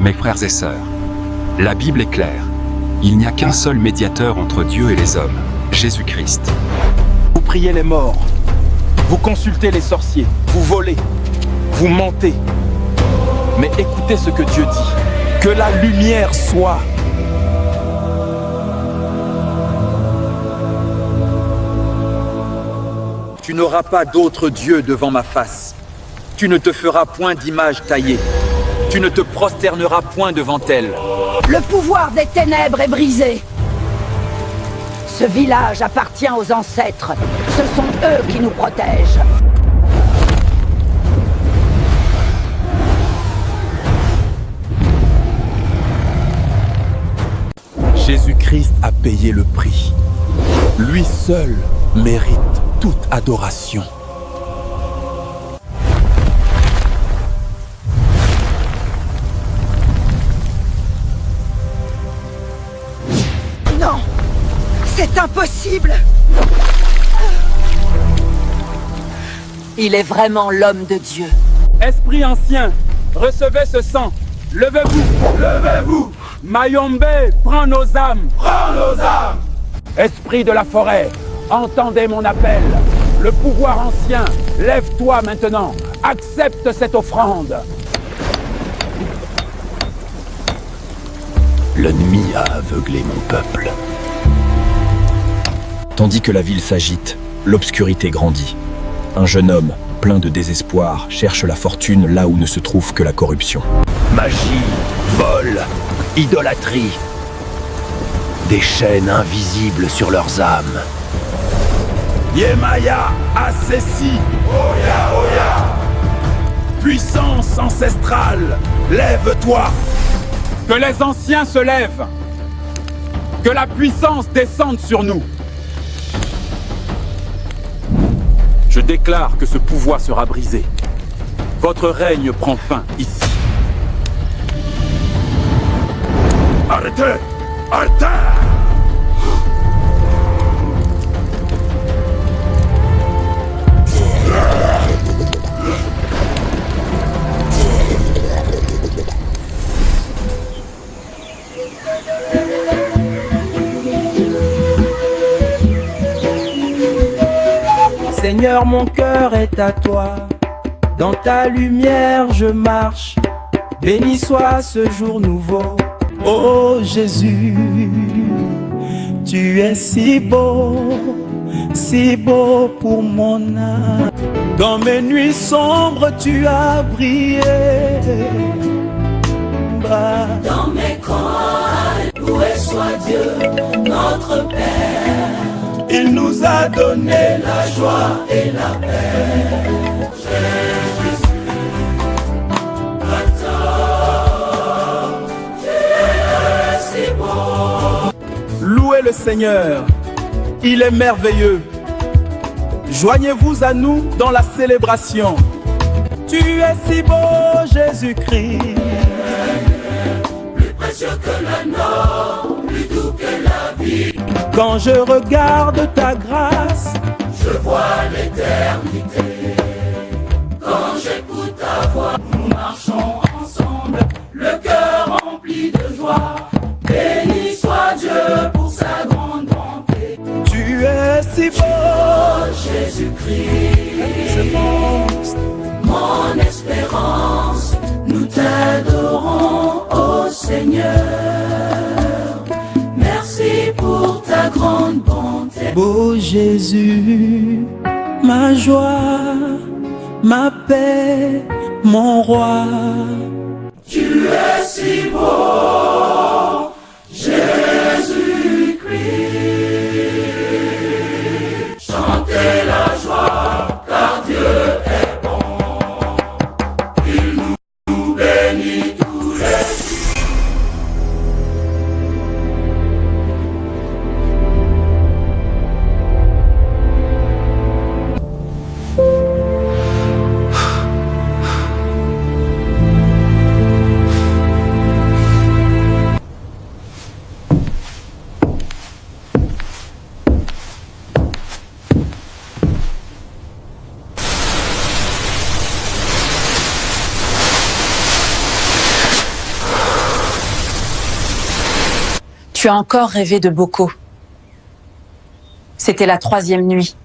Mes frères et sœurs, la Bible est claire. Il n'y a qu'un seul médiateur entre Dieu et les hommes, Jésus-Christ. Vous priez les morts, vous consultez les sorciers, vous volez, vous mentez. Mais écoutez ce que Dieu dit. Que la lumière soit. Tu n'auras pas d'autre Dieu devant ma face. Tu ne te feras point d'image taillée. Tu ne te prosterneras point devant elle. Le pouvoir des ténèbres est brisé. Ce village appartient aux ancêtres. Ce sont eux qui nous protègent. Jésus-Christ a payé le prix. Lui seul mérite toute adoration. Non, c'est impossible. Il est vraiment l'homme de Dieu. Esprit ancien, recevez ce sang. Levez-vous. Levez-vous. Mayombe, prends nos âmes. Prends nos âmes. Esprit de la forêt, entendez mon appel. Le pouvoir ancien, lève-toi maintenant. Accepte cette offrande. L'ennemi a aveuglé mon peuple. Tandis que la ville s'agite, l'obscurité grandit. Un jeune homme, plein de désespoir, cherche la fortune là où ne se trouve que la corruption. Magie, vol, idolâtrie. Des chaînes invisibles sur leurs âmes. Yemaya, Assessi, Oya, Oya. Puissance ancestrale, lève-toi. Que les anciens se lèvent. Que la puissance descende sur nous. Je déclare que ce pouvoir sera brisé. Votre règne prend fin ici. Arrêtez! Arrêtez! Seigneur, mon cœur est à toi. Dans ta lumière, je marche. Béni soit ce jour nouveau. Oh Jésus, tu es si beau pour mon âme. Dans mes nuits sombres, tu as brillé. Dans mes coins, loué soit Dieu, notre Père. Il nous a donné la joie et la paix. Jésus, attends, tu es si beau. Louez le Seigneur, il est merveilleux. Joignez-vous à nous dans la célébration. Tu es si beau, Jésus-Christ. Plus précieux que l'anneau, plus doux que la vie. Quand je regarde ta grâce, je vois l'éternité. Quand j'écoute ta voix, nous marchons ensemble, le cœur rempli de joie. Béni soit Dieu pour sa grande bonté. Tu es si beau, oh, Jésus-Christ, mon espérance. Nous t'adorons, ô Seigneur. Merci pour ta grande bonté. Beau Jésus, ma joie, ma paix, mon roi. Tu es si beau, Jésus-Christ. Chantez la joie, car Dieu est bon. Il nous bénit tous les jours. Tu as encore rêvé de Boko. C'était la 3e nuit.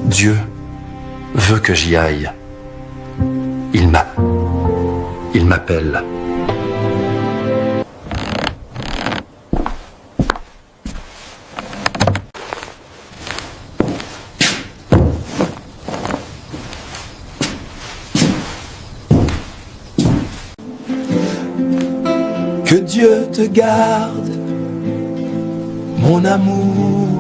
Dieu veut que j'y aille. Il m'appelle. Que Dieu te garde, mon amour.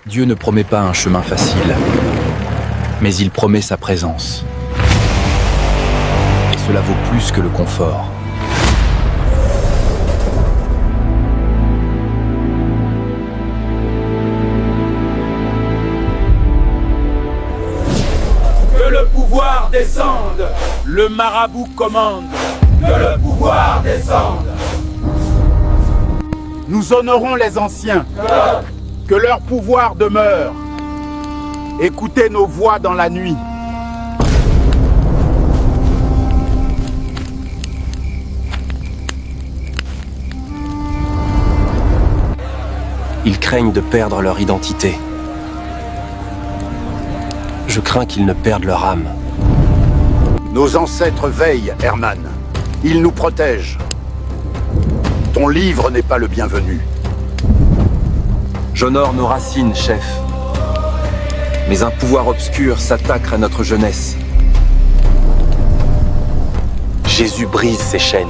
Dieu ne promet pas un chemin facile, mais il promet sa présence. Et cela vaut plus que le confort. Que le pouvoir descende. Le marabout commande. Que le pouvoir descende. Nous honorons les anciens. Que leur pouvoir demeure. Écoutez nos voix dans la nuit. Ils craignent de perdre leur identité. Je crains qu'ils ne perdent leur âme. Nos ancêtres veillent, Herman. Ils nous protègent. Ton livre n'est pas le bienvenu. J'honore nos racines, chef. Mais un pouvoir obscur s'attaque à notre jeunesse. Jésus brise ses chaînes.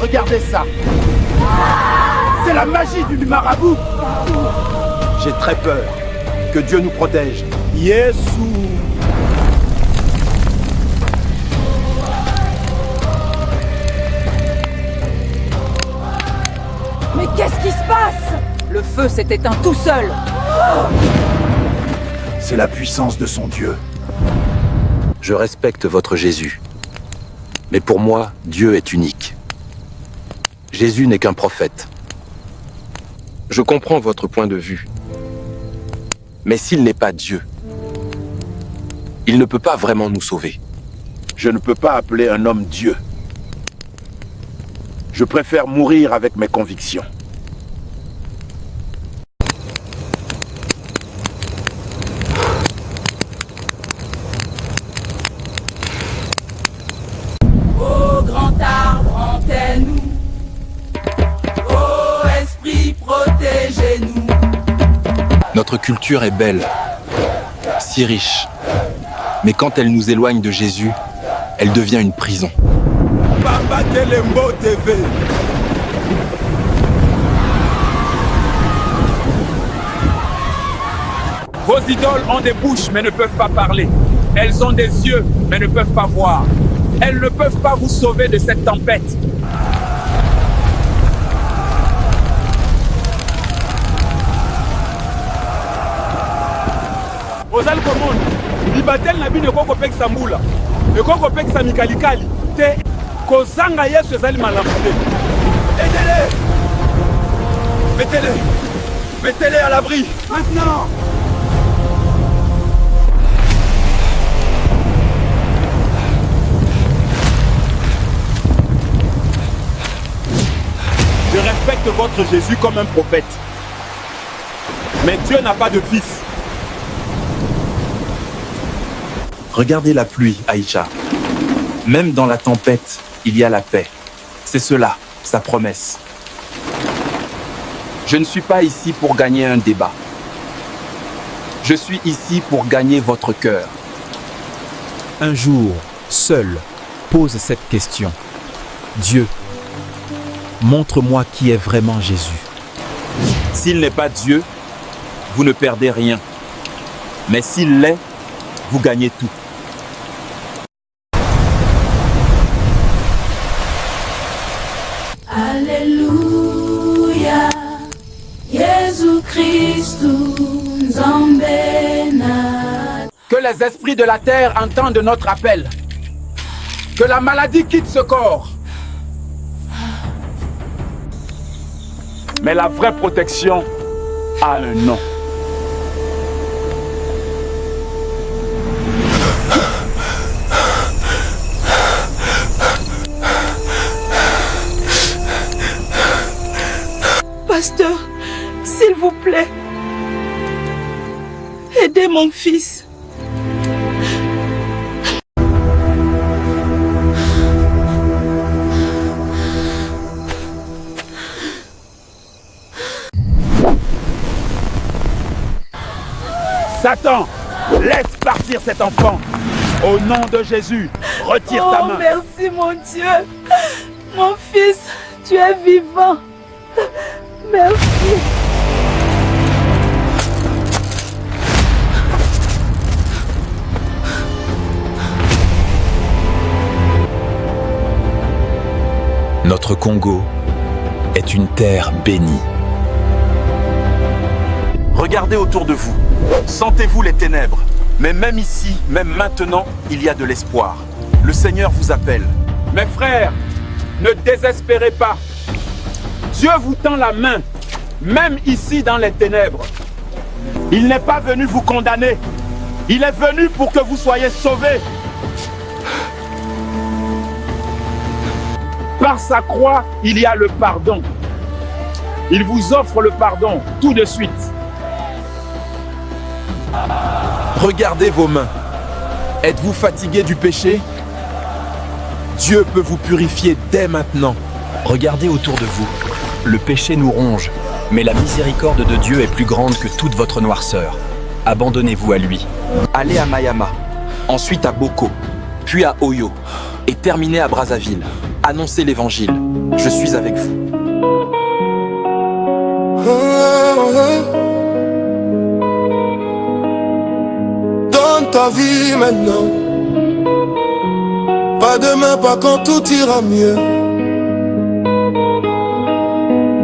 Regardez ça. C'est la magie du marabout. J'ai très peur. Que Dieu nous protège. Yesu. Mais qu'est-ce qui se passe? Le feu s'est éteint tout seul. C'est la puissance de son Dieu. Je respecte votre Jésus. Mais pour moi, Dieu est unique. Jésus n'est qu'un prophète. Je comprends votre point de vue. Mais s'il n'est pas Dieu, il ne peut pas vraiment nous sauver. Je ne peux pas appeler un homme Dieu. Je préfère mourir avec mes convictions. Ô grand arbre, enterre-nous. Ô esprit, protégez-nous. Notre culture est belle, si riche. Mais quand elle nous éloigne de Jésus, elle devient une prison. Bamba Kelembo TV. Vos idoles ont des bouches mais ne peuvent pas parler. Elles ont des yeux mais ne peuvent pas voir. Elles ne peuvent pas vous sauver de cette tempête. Ozal komon, libatel na bino koko pekisa mbula. Ekoko pekisa mikalikali. Te kozanga Yesu ezali malamu te. Aidez-les. Mettez-les. Mettez-les à l'abri. Maintenant. Je respecte votre Jésus comme un prophète. Mais Dieu n'a pas de fils. Regardez la pluie, Aïcha. Même dans la tempête, il y a la paix. C'est cela, sa promesse. Je ne suis pas ici pour gagner un débat. Je suis ici pour gagner votre cœur. Un jour, seul, pose cette question. Dieu, montre-moi qui est vraiment Jésus. S'il n'est pas Dieu, vous ne perdez rien. Mais s'il l'est, vous gagnez tout. Alléluia, Jésus-Christ, Nzambena. Que les esprits de la terre entendent notre appel. Que la maladie quitte ce corps. Mais la vraie protection a un nom. Pasteur, s'il vous plaît, aidez mon fils. Satan, laisse partir cet enfant. Au nom de Jésus, retire ta main. Merci mon Dieu. Mon fils, tu es vivant. merci. Notre Congo est une terre bénie. Regardez autour de vous. Sentez-vous les ténèbres. Mais même ici, même maintenant, il y a de l'espoir. Le Seigneur vous appelle. Mes frères, ne désespérez pas. Dieu vous tend la main, même ici dans les ténèbres. Il n'est pas venu vous condamner. Il est venu pour que vous soyez sauvés. Par sa croix, il y a le pardon. Il vous offre le pardon tout de suite. Regardez vos mains. Êtes-vous fatigué du péché? Dieu peut vous purifier dès maintenant. Regardez autour de vous. Le péché nous ronge, mais la miséricorde de Dieu est plus grande que toute votre noirceur. Abandonnez-vous à lui. Allez à Mayama, ensuite à Boko, puis à Oyo, et terminez à Brazzaville. Annoncez l'évangile. Je suis avec vous. Donne ta vie maintenant. Pas demain, pas quand tout ira mieux.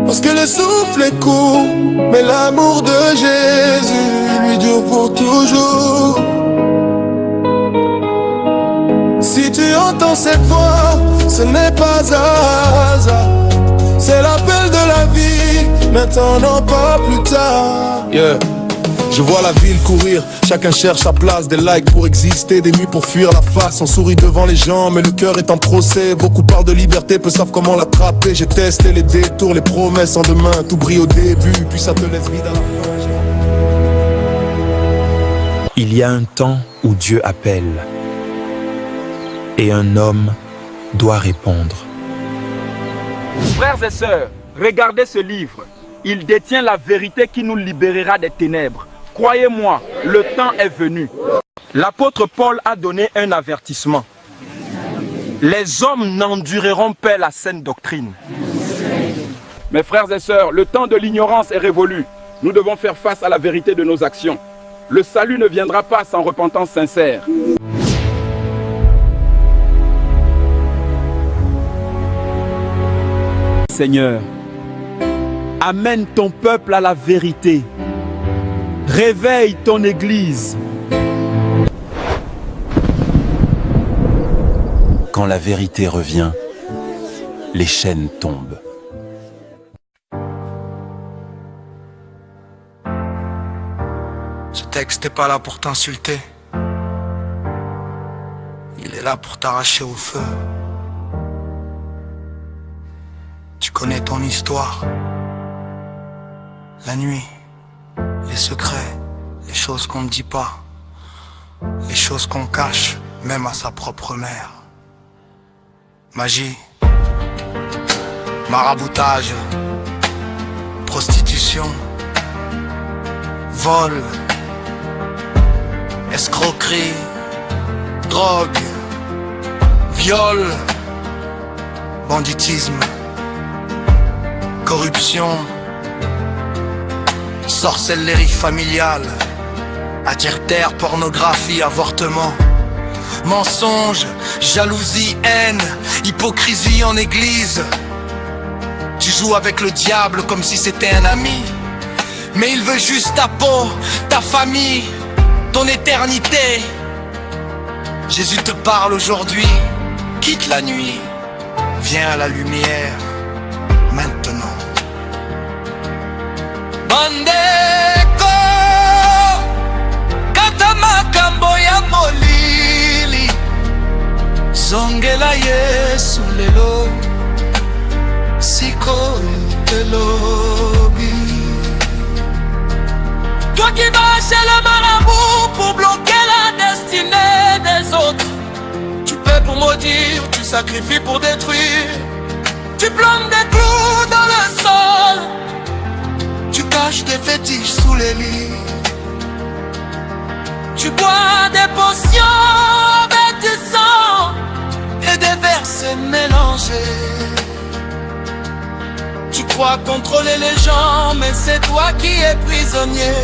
Parce que le souffle est court, mais l'amour de Jésus lui dure pour toujours. Si tu entends cette voix, ce n'est pas un hasard. C'est l'appel de la vie, maintenant pas plus tard. Yeah. Je vois la ville courir, chacun cherche sa place. Des likes pour exister, des nuits pour fuir la face. On sourit devant les gens, mais le cœur est en procès. Beaucoup parlent de liberté, peu savent comment l'attraper. J'ai testé les détours, les promesses en demain. Tout brille au début, puis ça te laisse vide à la fin. Il y a un temps où Dieu appelle. Et un homme doit répondre. Frères et sœurs, regardez ce livre. Il détient la vérité qui nous libérera des ténèbres. Croyez-moi, le temps est venu. L'apôtre Paul a donné un avertissement. Les hommes n'endureront pas la saine doctrine. Mes frères et sœurs, le temps de l'ignorance est révolu. Nous devons faire face à la vérité de nos actions. Le salut ne viendra pas sans repentance sincère. Seigneur, amène ton peuple à la vérité. Réveille ton Église. Quand la vérité revient, les chaînes tombent. Ce texte n'est pas là pour t'insulter. Il est là pour t'arracher au feu. Tu connais ton histoire. La nuit, les secrets, les choses qu'on ne dit pas, les choses qu'on cache, même à sa propre mère. Magie, maraboutage, prostitution, vol, escroquerie, drogue, viol, banditisme, corruption, sorcellerie familiale, adultère, pornographie, avortement, mensonge, jalousie, haine, hypocrisie en église. Tu joues avec le diable comme si c'était un ami, mais il veut juste ta peau, ta famille, ton éternité. Jésus te parle aujourd'hui, quitte la nuit, viens à la lumière, maintenant. Bandeko kata makambo ya molili zongela Yesu lelo sikoyo elobi. Toi qui vas chez le marabout pour bloquer la destinée des autres, tu paies pour maudire, tu sacrifies pour détruire, tu plantes des clous dans le sol, tu caches des fétiches sous les lits, tu bois des potions avec du sang et des versets mélangés. Tu crois contrôler les gens, mais c'est toi qui es prisonnier.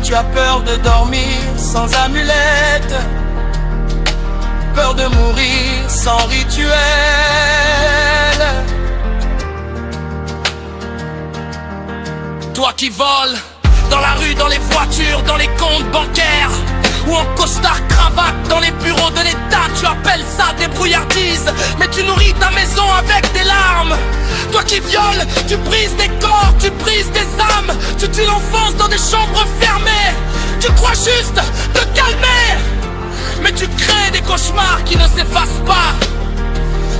Tu as peur de dormir sans amulette, peur de mourir sans rituel. Toi qui voles dans la rue, dans les voitures, dans les comptes bancaires, ou en costard cravate dans les bureaux de l'État, tu appelles ça des brouillardises, mais tu nourris ta maison avec des larmes. Toi qui violes, tu brises des corps, tu brises des âmes, tu tues l'enfance dans des chambres fermées. Tu crois juste te calmer, mais tu crées des cauchemars qui ne s'effacent pas.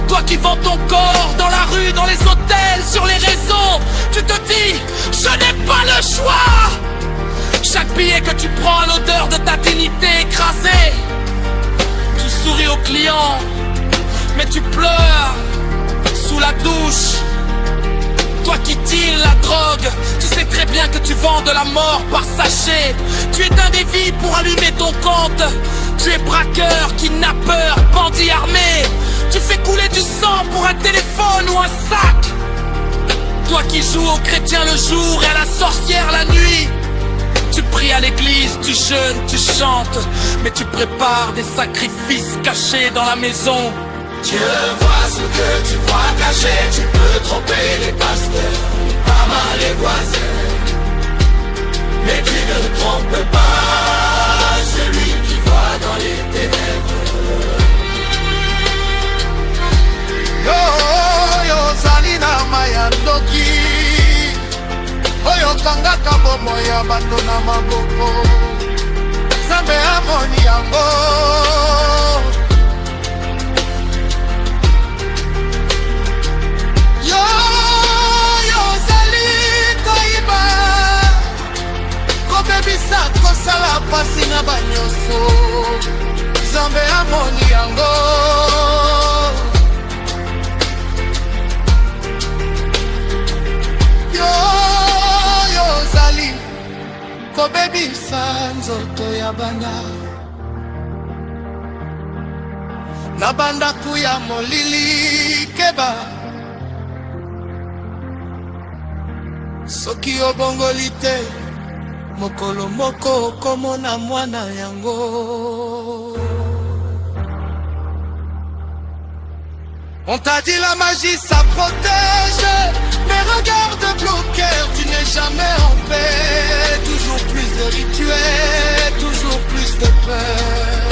Toi qui vends ton corps dans la rue, dans les hôtels, sur les réseaux, tu te dis, je n'ai pas le choix. Chaque billet que tu prends a l'odeur de ta dignité écrasée. Tu souris aux clients, mais tu pleures sous la douche. Toi qui deals la drogue, tu sais très bien que tu vends de la mort par sachet. Tu es un des vies pour allumer ton compte. Tu es braqueur, kidnappeur, bandit armé. Tu fais couler du sang pour un téléphone ou un sac. Toi qui joues aux chrétiens le jour et à la sorcière la nuit. Tu pries à l'église, tu jeûnes, tu chantes, mais tu prépares des sacrifices cachés dans la maison. Dieu voit ce que tu crois caché. Tu peux tromper les pasteurs, pas mal les voisins, mais tu ne trompes pas celui qui voit dans les ténèbres. Yo, yo, Zalina Mayandoki, oyo kangaka bomo ya bato na maboko, Nzambe amoni yango. Yo, yo, zali koiba, kobebisa kosala pasi na banyoso, Nzambe amoni yango. Kobebisa nzoto ya bana na bandaku ya molili keba, soki obongoli te mokolo moko okomona mwana yango. On t'a dit la magie ça protège, mais regarde bloqueur, tu n'es jamais en paix. Toujours plus de rituels, toujours plus de peur.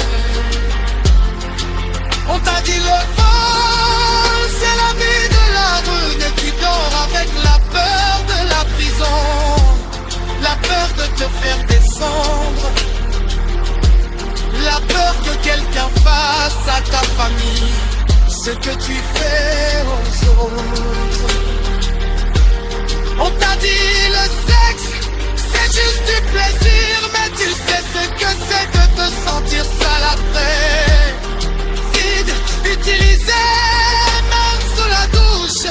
On t'a dit le vol, c'est la vie de la rue, et tu dors avec la peur de la prison, la peur de te faire descendre, la peur que quelqu'un fasse à ta famille ce que tu fais aux autres. On t'a dit le sexe, c'est juste du plaisir, mais tu sais ce que c'est de te sentir sale après. Vide, utilisé, même sous la douche,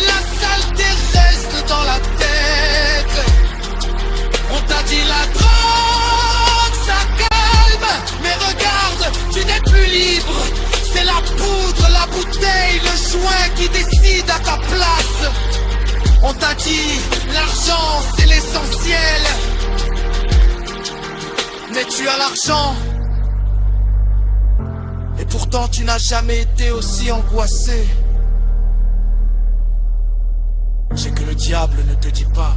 la saleté reste dans la tête. On t'a dit la drogue, ça calme, mais regarde, tu n'es plus libre. C'est la poudre, la bouteille, le joint qui décide à ta place. On t'a dit, l'argent c'est l'essentiel, mais tu as l'argent, et pourtant tu n'as jamais été aussi angoissé. C'est que le diable ne te dit pas,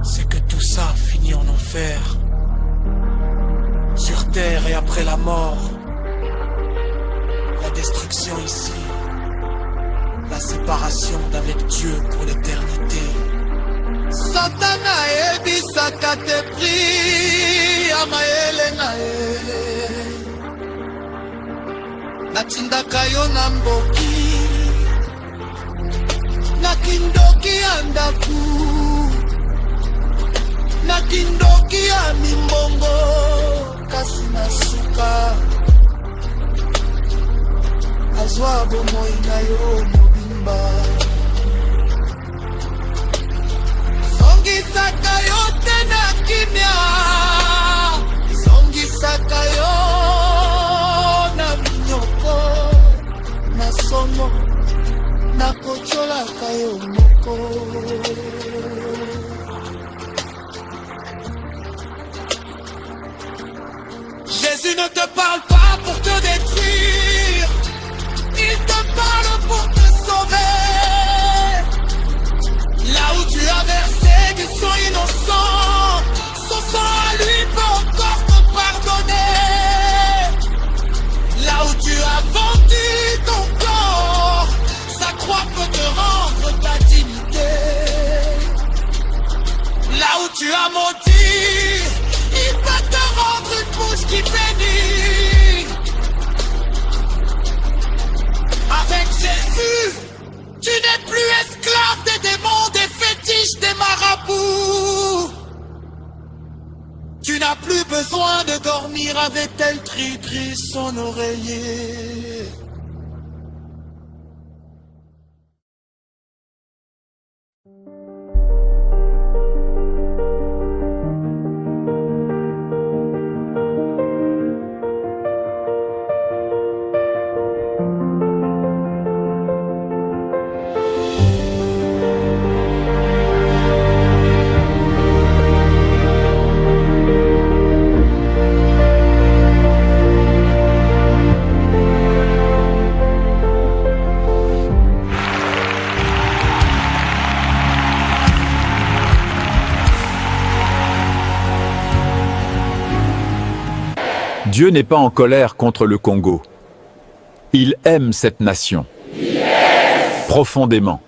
c'est que tout ça finit en enfer, sur terre et après la mort. La destruction ici, la séparation d'avec Dieu pour l'éternité. Satana ebisaka te pri amaele nae, natindaka yo na mboki, nakindoki ya ndaku, nakindoki ya mimbongo, kasi nasuka azwa bomoi na yo mobimba. Songisaka yo te na kimia, songisaka yo na minyoko, na somo, na kocholaka yo moko. Jésus ne te parle pas pour te détruire, il te parle pour te sauver. Là où tu as versé du sang innocent, son sang à lui peut encore te pardonner. Là où tu as vendu ton corps, sa croix peut te rendre ta dignité. Là où tu as maudit, il peut te rendre une bouche qui bénit. Avec Jésus, tu n'es plus esclave des démons, des fétiches, des marabouts. Tu n'as plus besoin de dormir avec tel tri-tri son oreiller. Dieu n'est pas en colère contre le Congo. Il aime cette nation. Profondément.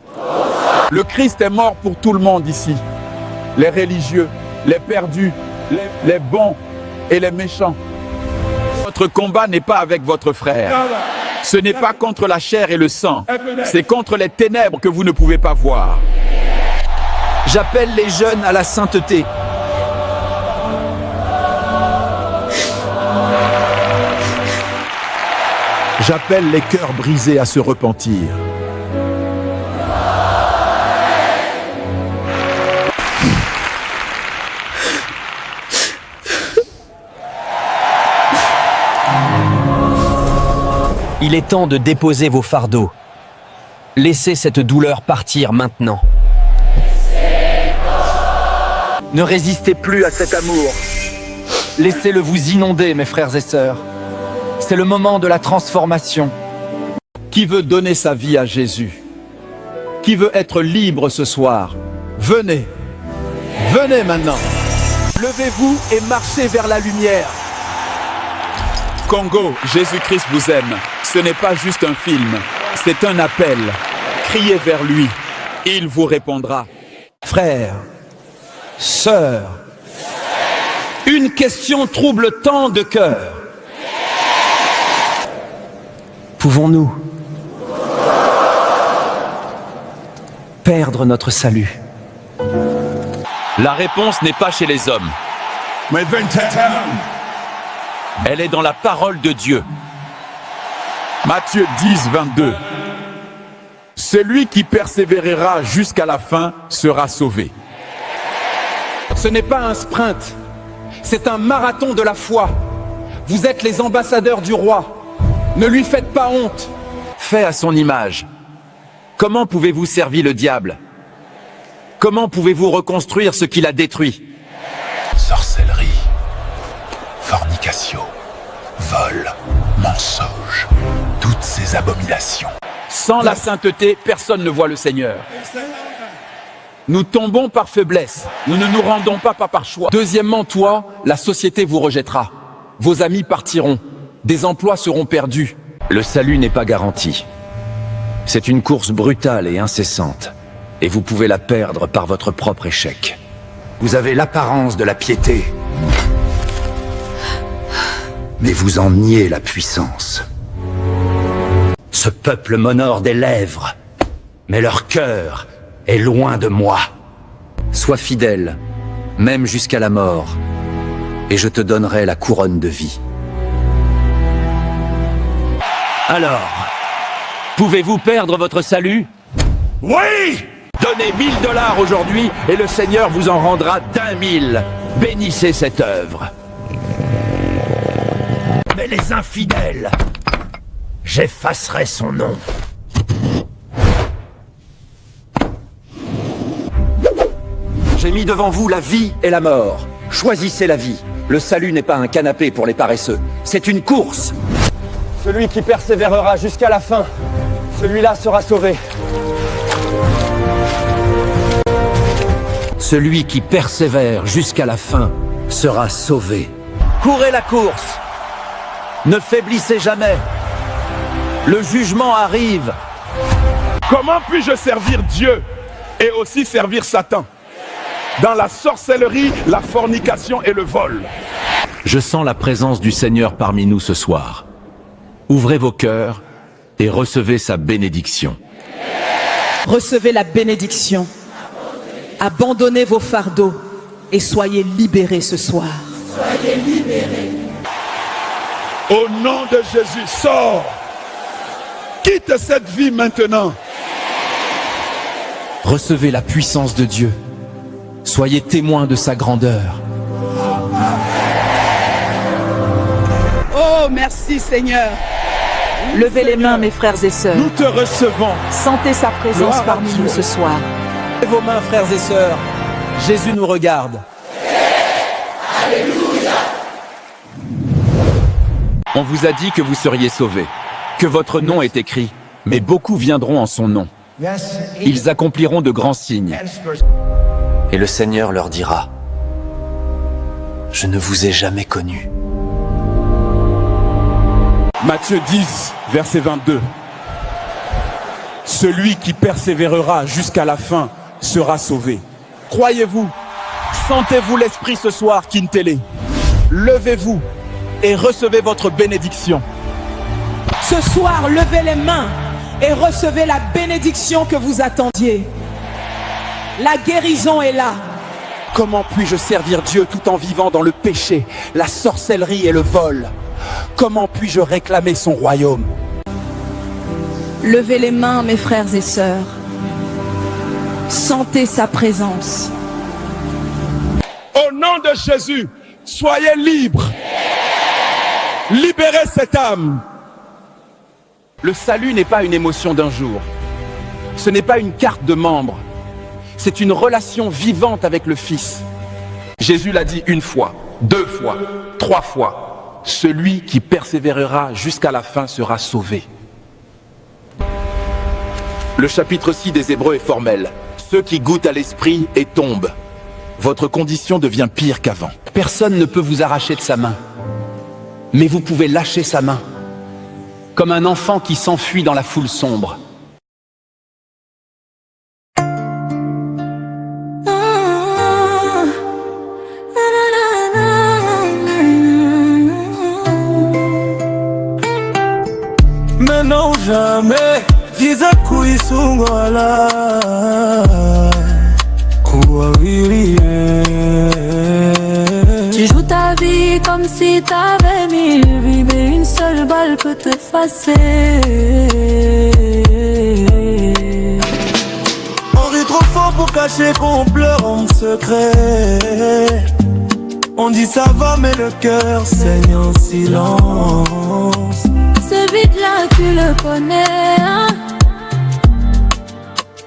Le Christ est mort pour tout le monde ici. Les religieux, les perdus, les bons et les méchants. Votre combat n'est pas avec votre frère. Ce n'est pas contre la chair et le sang. C'est contre les ténèbres que vous ne pouvez pas voir. J'appelle les jeunes à la sainteté. J'appelle les cœurs brisés à se repentir. Il est temps de déposer vos fardeaux. Laissez cette douleur partir maintenant. Ne résistez plus à cet amour. Laissez-le vous inonder, mes frères et sœurs. C'est le moment de la transformation. Qui veut donner sa vie à Jésus? Qui veut être libre ce soir? Venez. Venez maintenant. Levez-vous et marchez vers la lumière. Congo, Jésus-Christ vous aime. Ce n'est pas juste un film, c'est un appel. Criez vers lui, il vous répondra. Frères, sœurs, une question trouble tant de cœurs. Pouvons-nous perdre notre salut? La réponse n'est pas chez les hommes. Elle est dans la parole de Dieu. Matthieu 10, 22. Celui qui persévérera jusqu'à la fin sera sauvé. Ce n'est pas un sprint, c'est un marathon de la foi. Vous êtes les ambassadeurs du roi. Ne lui faites pas honte. Fait à son image. Comment pouvez-vous servir le diable? Comment pouvez-vous reconstruire ce qu'il a détruit? Sorcellerie, fornication, vol, mensonge, toutes ces abominations. Sans la sainteté, personne ne voit le Seigneur. Nous tombons par faiblesse. Nous ne nous rendons pas par choix. Deuxièmement, toi, la société vous rejettera. Vos amis partiront. Des emplois seront perdus. Le salut n'est pas garanti. C'est une course brutale et incessante. Et vous pouvez la perdre par votre propre échec. Vous avez l'apparence de la piété, mais vous en niez la puissance. Ce peuple m'honore des lèvres, mais leur cœur est loin de moi. Sois fidèle, même jusqu'à la mort, et je te donnerai la couronne de vie. Alors, pouvez-vous perdre votre salut? Oui! Donnez 1000 $ aujourd'hui et le Seigneur vous en rendra 10 000. Bénissez cette œuvre. Mais les infidèles, j'effacerai son nom. J'ai mis devant vous la vie et la mort. Choisissez la vie. Le salut n'est pas un canapé pour les paresseux. C'est une course. Celui qui persévérera jusqu'à la fin, celui-là sera sauvé. Celui qui persévère jusqu'à la fin sera sauvé. Courez la course. Ne faiblissez jamais. Le jugement arrive. Comment puis-je servir Dieu et aussi servir Satan? Dans la sorcellerie, la fornication et le vol. Je sens la présence du Seigneur parmi nous ce soir. Ouvrez vos cœurs et recevez sa bénédiction. Recevez la bénédiction. Abandonnez vos fardeaux et soyez libérés ce soir. Soyez libérés. Au nom de Jésus, sors. Quitte cette vie maintenant. Recevez la puissance de Dieu. Soyez témoins de sa grandeur. Oh, merci Seigneur. Levez les mains, mes frères et sœurs. Nous te recevons. Sentez sa présence parmi nous ce soir. Levez vos mains, frères et sœurs. Jésus nous regarde. Alléluia. On vous a dit que vous seriez sauvés, que votre nom est écrit, mais beaucoup viendront en son nom. Ils accompliront de grands signes. Et le Seigneur leur dira, je ne vous ai jamais connus. Matthieu 10, verset 22. Celui qui persévérera jusqu'à la fin sera sauvé. Croyez-vous, sentez-vous l'esprit ce soir, Kintélé. Levez-vous et recevez votre bénédiction. Ce soir, levez les mains et recevez la bénédiction que vous attendiez. La guérison est là. Comment puis-je servir Dieu tout en vivant dans le péché, la sorcellerie et le vol? Comment puis-je réclamer son royaume? Levez les mains, mes frères et sœurs. Sentez sa présence. Au nom de Jésus, soyez libres. Libérez cette âme. Le salut n'est pas une émotion d'un jour. Ce n'est pas une carte de membre. C'est une relation vivante avec le Fils. Jésus l'a dit une fois, 2 fois, 3 fois. Celui qui persévérera jusqu'à la fin sera sauvé. Le chapitre 6 des Hébreux est formel. Ceux qui goûtent à l'esprit et tombent. Votre condition devient pire qu'avant. Personne ne peut vous arracher de sa main. Mais vous pouvez lâcher sa main. Comme un enfant qui s'enfuit dans la foule sombre. Maintenant jamais, Giza kuisungwala Tu joues ta vie comme si t'avais 1000 vies, mais une seule balle peut t'effacer. On rit trop fort pour cacher qu'on pleure en secret. On dit ça va mais le cœur saigne en silence. Ce vide-là tu le connais, hein?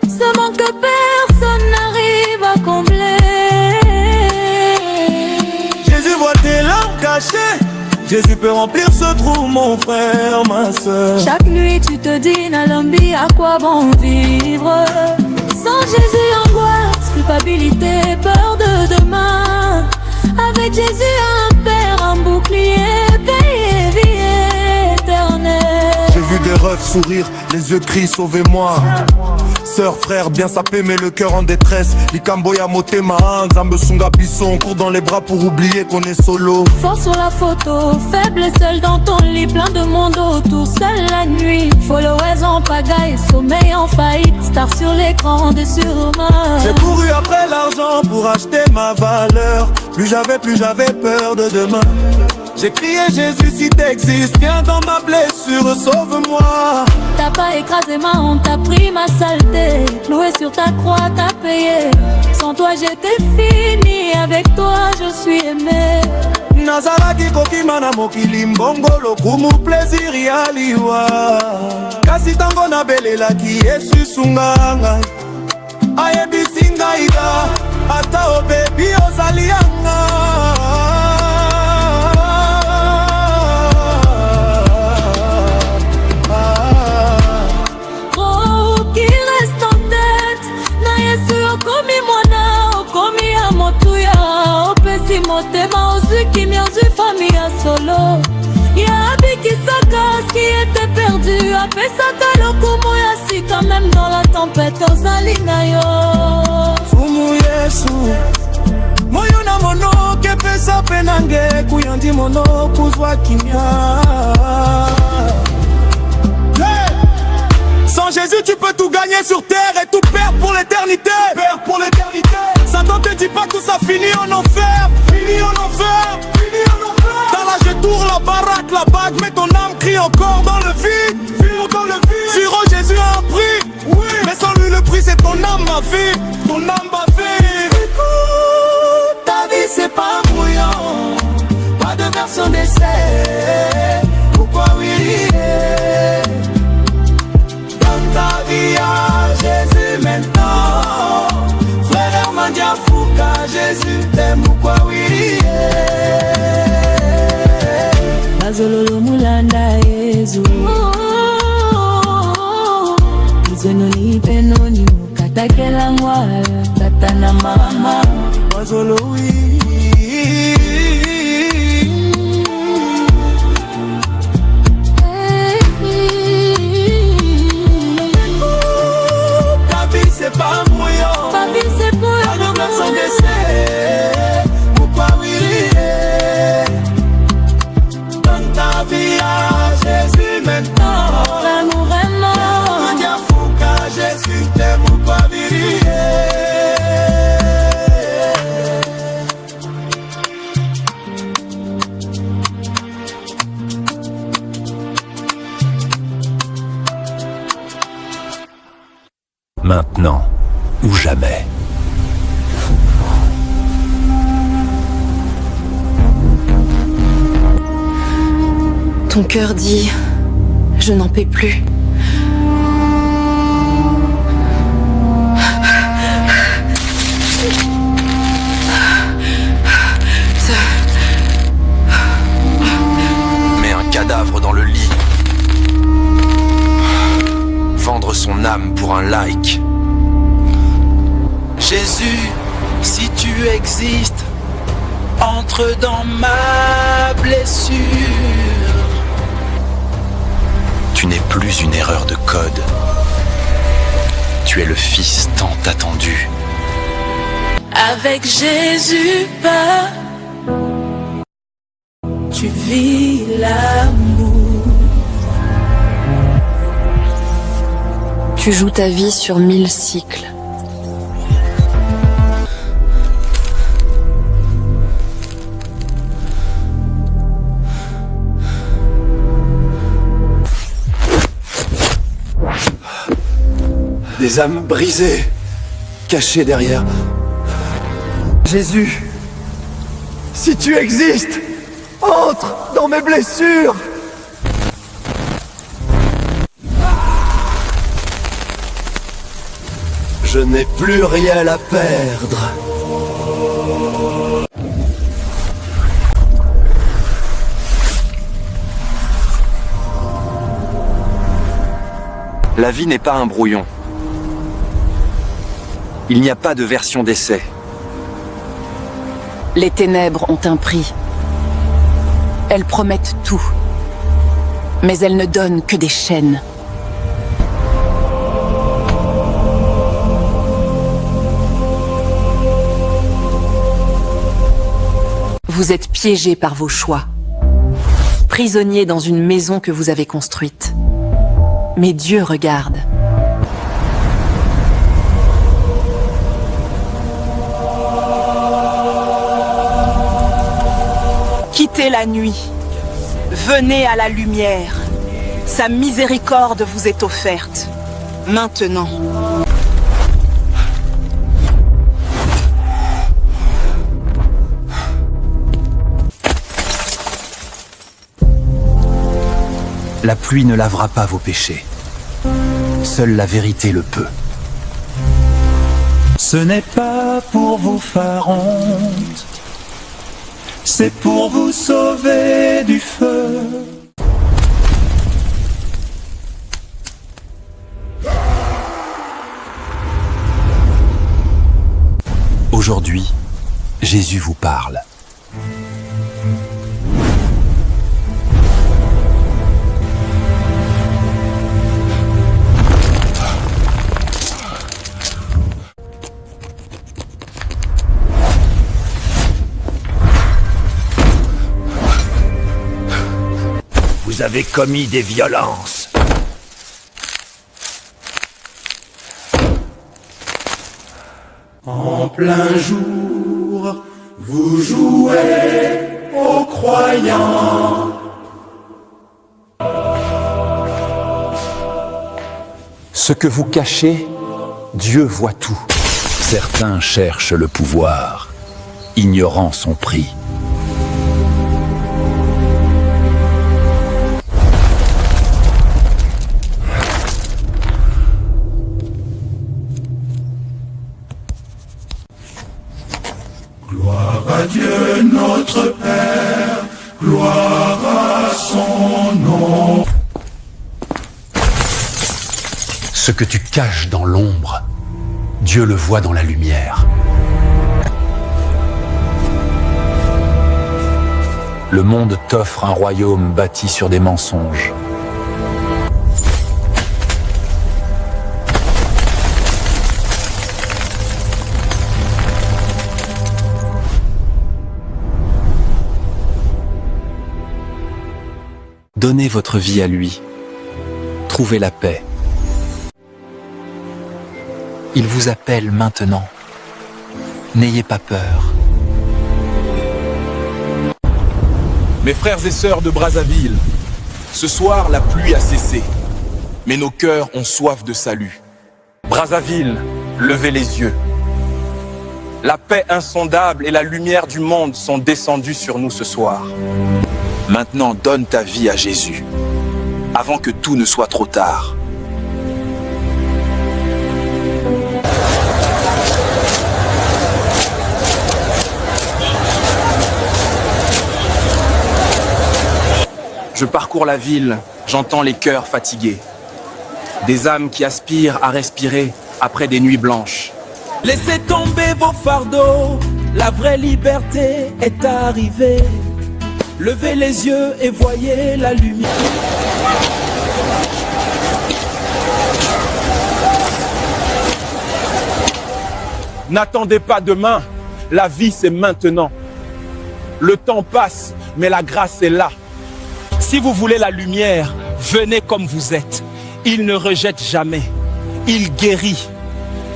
Ce manque que personne n'arrive à combler. Jésus voit tes larmes cachées. Jésus peut remplir ce trou, mon frère, ma soeur. Chaque nuit tu te dis, Nalambi, à quoi bon vivre? Sans Jésus, angoisse, culpabilité, peur de demain. Avec Jésus, un père, un bouclier, paix et vie éternelle. J'ai vu des rêves sourire, les yeux crient sauvez-moi. Sœur, frère, bien sapé mais le cœur en détresse. Likamboya motema, Nzambe sunga biso. On court dans les bras pour oublier qu'on est solo. Fort sur la photo, faible et seul dans ton lit. Plein de monde autour, seul la nuit. Followers en pagaille, sommeil en faillite. Star sur l'écran de surmain. J'ai couru après l'argent pour acheter ma valeur. Plus j'avais peur de demain. J'ai crié Jésus si t'existes, viens dans ma blessure, sauve-moi. T'as pas écrasé ma honte, t'as pris ma saleté. Cloué sur ta croix, t'as payé. Sans toi j'étais fini, avec toi je suis aimé. Nazalaki kokimana mokili mbongo lokumu plaisir ya liwa. Kasi tango nabelelaki Yesu sunganga. Ayebisi ngai ata ozali yanga. Oh, qui reste en tête na Yesu okomi mwana okomi ya motuya opesi motema ozwi kimia ozwi fami ya solo ya abikisaka ce qui était perdu apesaka lokumu ya sika même dans la tempête ozali na yo Fumu Yesu moyo na monoke pesa penange kuyandi mono kuzwa kimia. Sans Jésus tu peux tout gagner sur terre et tout perdre pour l'éternité. Perdre pour l'éternité. Satan te dit pas tout ça finit en enfer. Fini en enfer. Fini en enfer. Dans la jetour, la baraque, la bague, mais ton âme crie encore dans le vide. Dans le vide. Sur eux Jésus a un prix. Oui. Mais sans lui le prix c'est ton âme ma vie. Ton âme ma vie. Écoute, ta vie c'est pas brouillon. Pas de version d'essai. Pourquoi oui? Ta vie à Jésus maintenant. Frère Hermandia Fouka, Jésus t'aime ou quoi oui. Bazololo mulanda Yezu Izenoni penoni mukatakela ngwala tata na mama Bazolo oui. C'est pas un brouillon. Ma vie c'est brouillon. Pas de version d'essai. Pourquoi oui? Donne ta vie à Jésus maintenant. L'amour est mort. Hermandia Fouka, Jésus t'aime ou pas Maintenant ou jamais. Ton cœur dit « Je n'en peux plus ». Mets un cadavre dans le lit. Vendre son âme pour un like. Jésus, si tu existes, entre dans ma blessure. Tu n'es plus une erreur de code. Tu es le Fils tant attendu. Avec Jésus pas. Tu vis l'amour. Tu joues ta vie sur 1000 cycles. Des âmes brisées, cachées derrière. Jésus, si tu existes, entre dans mes blessures. Je n'ai plus rien à perdre. La vie n'est pas un brouillon. Il n'y a pas de version d'essai. Les ténèbres ont un prix. Elles promettent tout. Mais elles ne donnent que des chaînes. Vous êtes piégés par vos choix. Prisonniers dans une maison que vous avez construite. Mais Dieu regarde. Quittez la nuit, venez à la lumière. Sa miséricorde vous est offerte. Maintenant. La pluie ne lavera pas vos péchés. Seule la vérité le peut. Ce n'est pas pas pour vous faire honte, c'est pour vous sauver du feu. Aujourd'hui, Jésus vous parle. Vous avez commis des violences. En plein jour, vous jouez aux croyants. Ce que vous cachez, Dieu voit tout. Certains cherchent le pouvoir, ignorant son prix. Gloire à Dieu notre Père, gloire à son nom. Ce que tu caches dans l'ombre, Dieu le voit dans la lumière. Le monde t'offre un royaume bâti sur des mensonges. Donnez votre vie à lui. Trouvez la paix. Il vous appelle maintenant. N'ayez pas peur. Mes frères et sœurs de Brazzaville, ce soir la pluie a cessé, mais nos cœurs ont soif de salut. Brazzaville, levez les yeux. La paix insondable et la lumière du monde sont descendues sur nous ce soir. Maintenant, donne ta vie à Jésus, avant que tout ne soit trop tard. Je parcours la ville, j'entends les cœurs fatigués. Des âmes qui aspirent à respirer après des nuits blanches. Laissez tomber vos fardeaux, la vraie liberté est arrivée. Levez les yeux et voyez la lumière. N'attendez pas demain, la vie c'est maintenant. Le temps passe, mais la grâce est là. Si vous voulez la lumière, venez comme vous êtes. Il ne rejette jamais. Il guérit.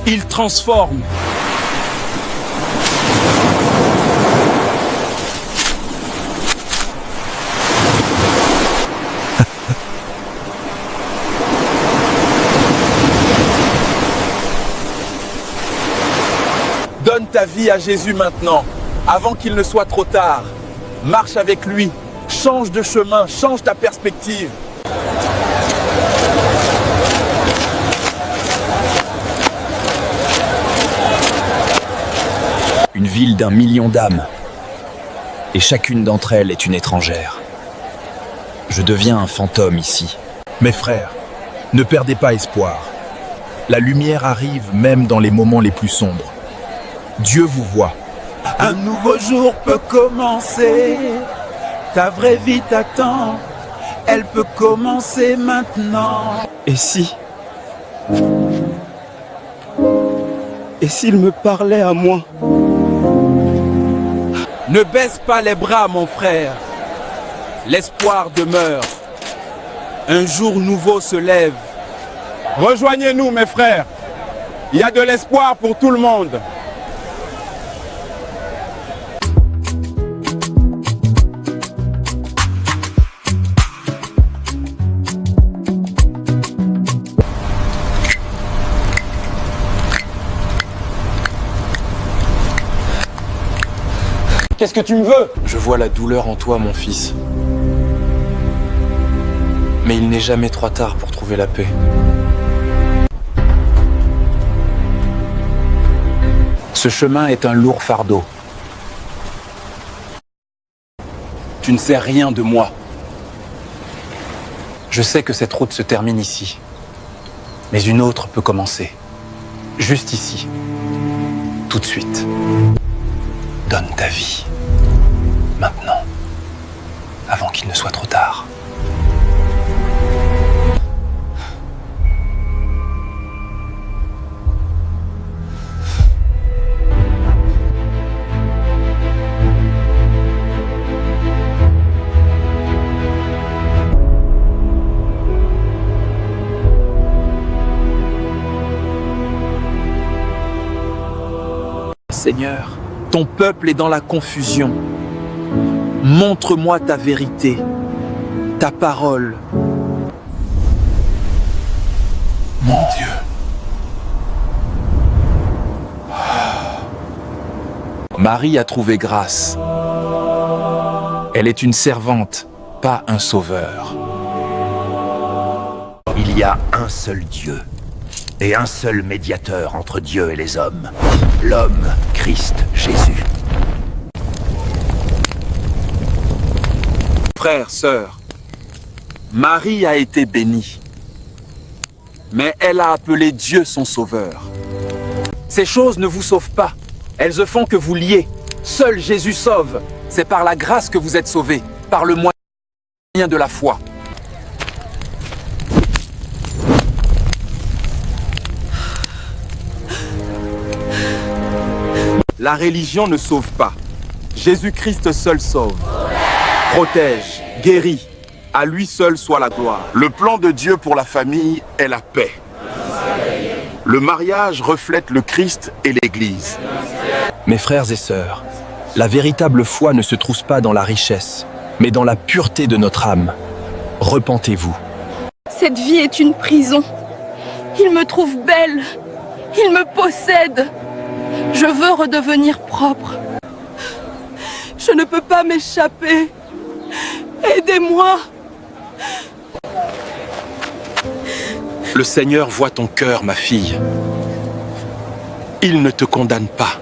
Il transforme. Donne ta vie à Jésus maintenant, avant qu'il ne soit trop tard. Marche avec lui, change de chemin, change ta perspective. Une ville d'1 million d'âmes, et chacune d'entre elles est une étrangère. Je deviens un fantôme ici. Mes frères, ne perdez pas espoir. La lumière arrive même dans les moments les plus sombres. Dieu vous voit. Un nouveau jour peut commencer. Ta vraie vie t'attend. Elle peut commencer maintenant. Et si s'il me parlait à moi? Ne baisse pas les bras, mon frère. L'espoir demeure. Un jour nouveau se lève. Rejoignez-nous, mes frères. Il y a de l'espoir pour tout le monde. Qu'est-ce que tu me veux? Je vois la douleur en toi, mon fils. Mais il n'est jamais trop tard pour trouver la paix. Ce Ce chemin est un lourd fardeau. Tu ne sais rien de moi. Je sais que cette route se termine ici. Mais une autre peut commencer. Juste ici. Tout de suite. Donne ta vie. Maintenant. Avant qu'il ne soit trop tard. Seigneur, ton peuple est dans la confusion. Montre-moi ta vérité, ta parole. Mon Dieu. Marie a trouvé grâce. Elle est une servante, pas un sauveur. Il y a un seul Dieu et un seul médiateur entre Dieu et les hommes. L'homme, Christ, Jésus. Frères, sœurs, Marie a été bénie, mais elle a appelé Dieu son sauveur. Ces choses ne vous sauvent pas, elles ne font que vous lier. Seul Jésus sauve. C'est par la grâce que vous êtes sauvés, par le moyen de la foi. La religion ne sauve pas. Jésus-Christ seul sauve. Protège, guérit. À lui seul soit la gloire. Le plan de Dieu pour la famille est la paix. Le mariage reflète le Christ et l'Église. Mes frères et sœurs, la véritable foi ne se trouve pas dans la richesse, mais dans la pureté de notre âme. Repentez-vous. Cette vie est une prison. Il me trouve belle. Il me possède. Je veux redevenir propre. Je ne peux pas m'échapper. Aidez-moi. Le Seigneur voit ton cœur, ma fille. Il ne te condamne pas.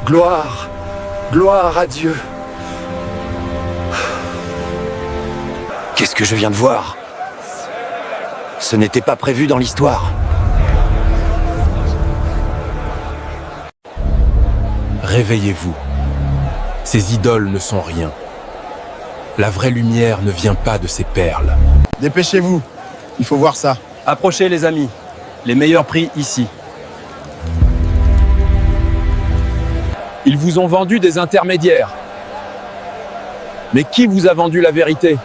Gloire, gloire à Dieu. Qu'est-ce que je viens de voir? Ce n'était pas prévu dans l'histoire. Réveillez-vous. Ces idoles ne sont rien. La vraie lumière ne vient pas de ces perles. Dépêchez-vous, il faut voir ça. Approchez les amis. Les meilleurs prix ici. Ils vous ont vendu des intermédiaires. Mais qui vous a vendu la vérité?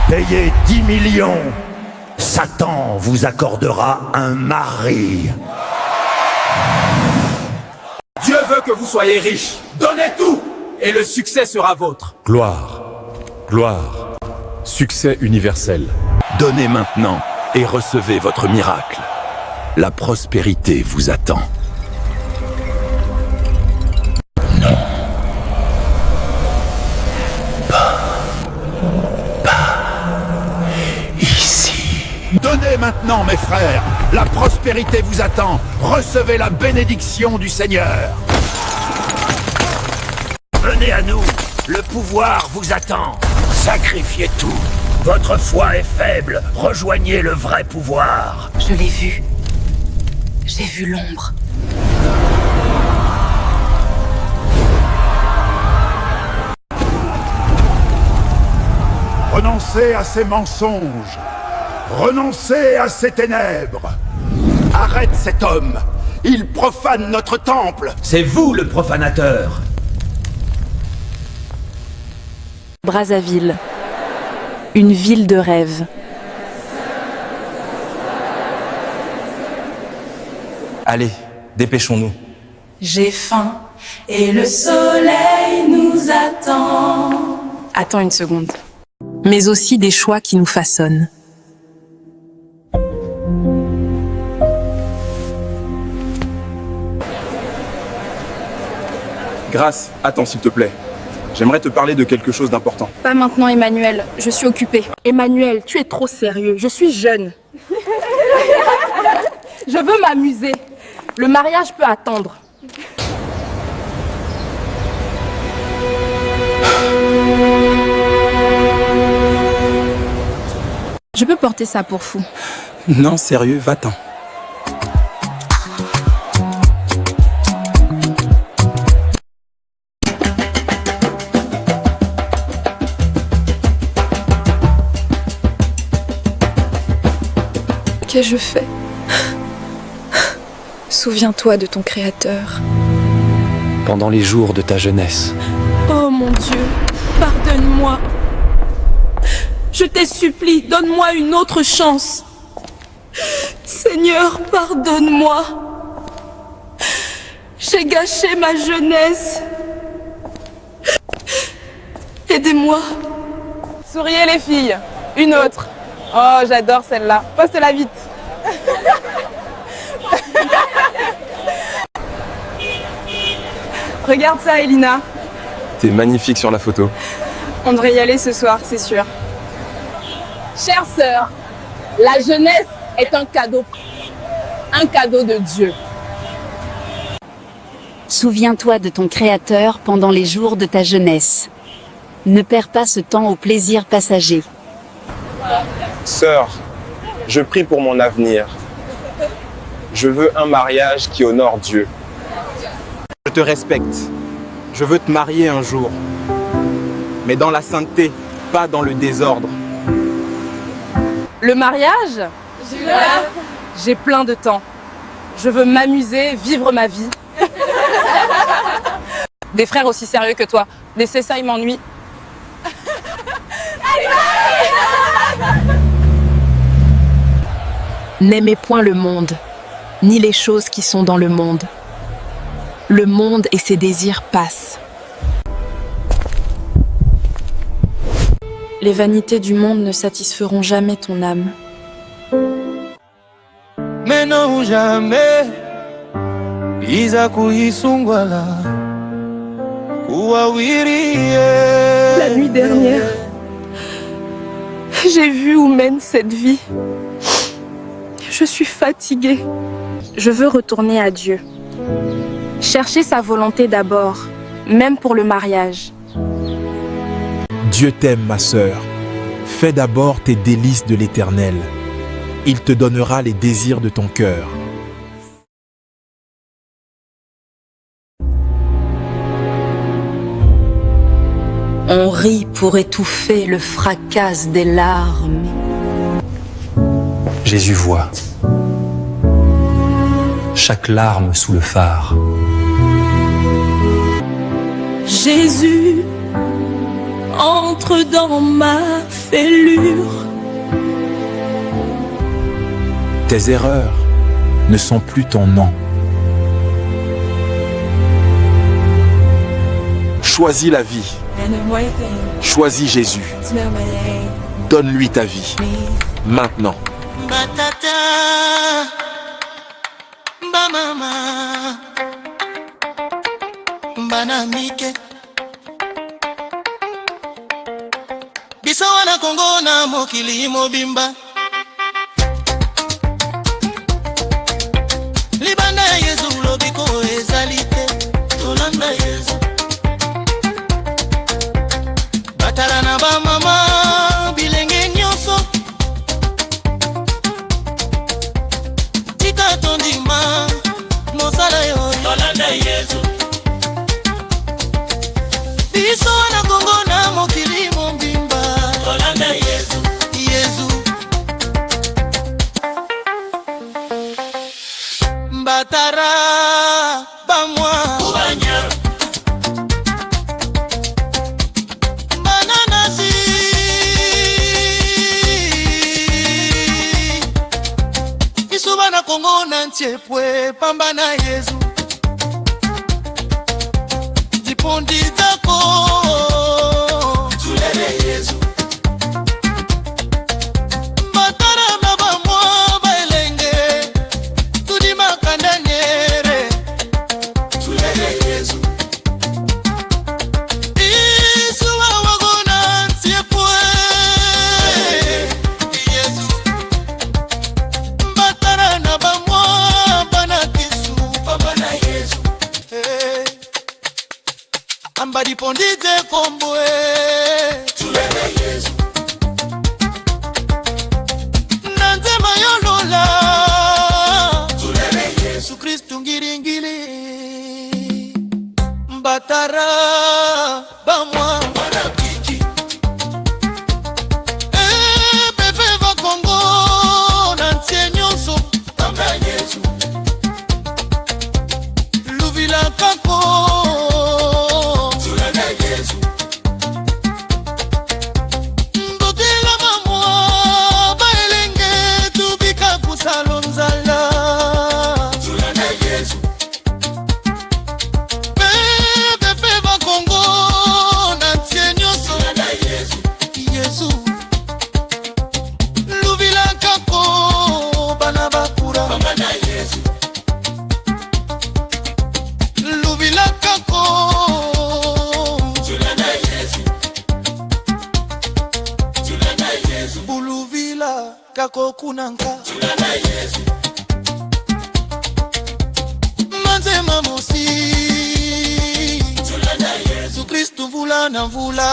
Payez 10 millions. Satan vous accordera un mari. Dieu veut que vous soyez riches. Donnez tout et le succès sera vôtre. Gloire, gloire, succès universel. Donnez maintenant et recevez votre miracle. La prospérité vous attend. Donnez maintenant, mes frères. La prospérité vous attend. Recevez la bénédiction du Seigneur. Venez à nous. Le pouvoir vous attend. Sacrifiez tout. Votre foi est faible. Rejoignez le vrai pouvoir. Je l'ai vu. J'ai vu l'ombre. Renoncez à ces mensonges. Renoncez à ces ténèbres. Arrête cet homme. Il profane notre temple. C'est vous le profanateur. Brazzaville. Une ville de rêve. Allez, dépêchons-nous. J'ai faim et le soleil nous attend. Attends une seconde. mais aussi des choix qui nous façonnent. Grâce, attends s'il te plaît. J'aimerais te parler de quelque chose d'important. Pas maintenant, Emmanuel. Je suis occupée. Emmanuel, tu es trop sérieux. Je suis jeune. Je veux m'amuser. Le mariage peut attendre. Je peux porter ça pour fou. Non, sérieux, va-t'en. Qu'ai-je fait? Souviens-toi de ton Créateur. Pendant les jours de ta jeunesse, Oh mon Dieu, pardonne-moi. Je te supplie, donne-moi une autre chance. Seigneur, pardonne-moi. J'ai gâché ma jeunesse. Aidez-moi. Souriez les filles. Une autre. Oh, j'adore celle-là. Poste-la vite. Regarde ça, Elina. T'es magnifique sur la photo. On devrait y aller ce soir, c'est sûr. Chère sœur, la jeunesse est un cadeau de Dieu. Souviens-toi de ton Créateur pendant les jours de ta jeunesse. Ne perds pas ce temps au plaisir passager. Sœur, je prie pour mon avenir. Je veux un mariage qui honore Dieu. Je te respecte. Je veux te marier un jour. Mais dans la sainteté, pas dans le désordre. Le mariage? J'ai plein de temps. Je veux m'amuser, vivre ma vie. Des frères aussi sérieux que toi. Laissez ça, il m'ennuie. N'aimez point le monde, ni les choses qui sont dans le monde. Le monde et ses désirs passent. Les vanités du monde ne satisferont jamais ton âme. Mais non jamais Izakuisungwala La nuit dernière, j'ai vu où mène cette vie. Je suis fatiguée. Je veux retourner à Dieu. Chercher sa volonté d'abord, même pour le mariage. Dieu t'aime, ma sœur. Fais d'abord tes délices de l'Éternel. Il te donnera les désirs de ton cœur. On rit pour étouffer le fracas des larmes. Jésus voit chaque larme sous le phare. Jésus entre dans ma fêlure. Tes erreurs ne sont plus ton nom. Choisis la vie. Choisis Jésus. Donne-lui ta vie. Maintenant. Batata Bamama Banamike Biso wana Kongo na mokili mobimba Libanda ya Yesu lobiko ezalite Tolanda Yesu Batala na bamama bilenge nyonso Tika tondima mosala yo Tolanda Yesu Biso wana Kongo na mokili mobimba Tolanda Yesu Yesu Mbatara bamwa Ubanya Bananasi Isuba na Kongo na ntiepwe pamba na Yesu Dipondi tako Tulele Yesu kombo tulele Yesu nanzema yolola tulele Yesu Kristu ngiringili mbatara bamwa marabiki bebe va Kongo nantie nyonso tanga Yesu luvila kako tulele Yesu mbokela mamwa baelenge tubika kusalonzala tulele Yesu bebe va Kongo nantie nyonso tulele Yesu Yesu luvila kako bana bakura bana Yesu luvila kako tulele Yesu tulele Yesu buluvila kako kunanka tulele Yesu manzema mosi tulele Yesu Kristu vula na vula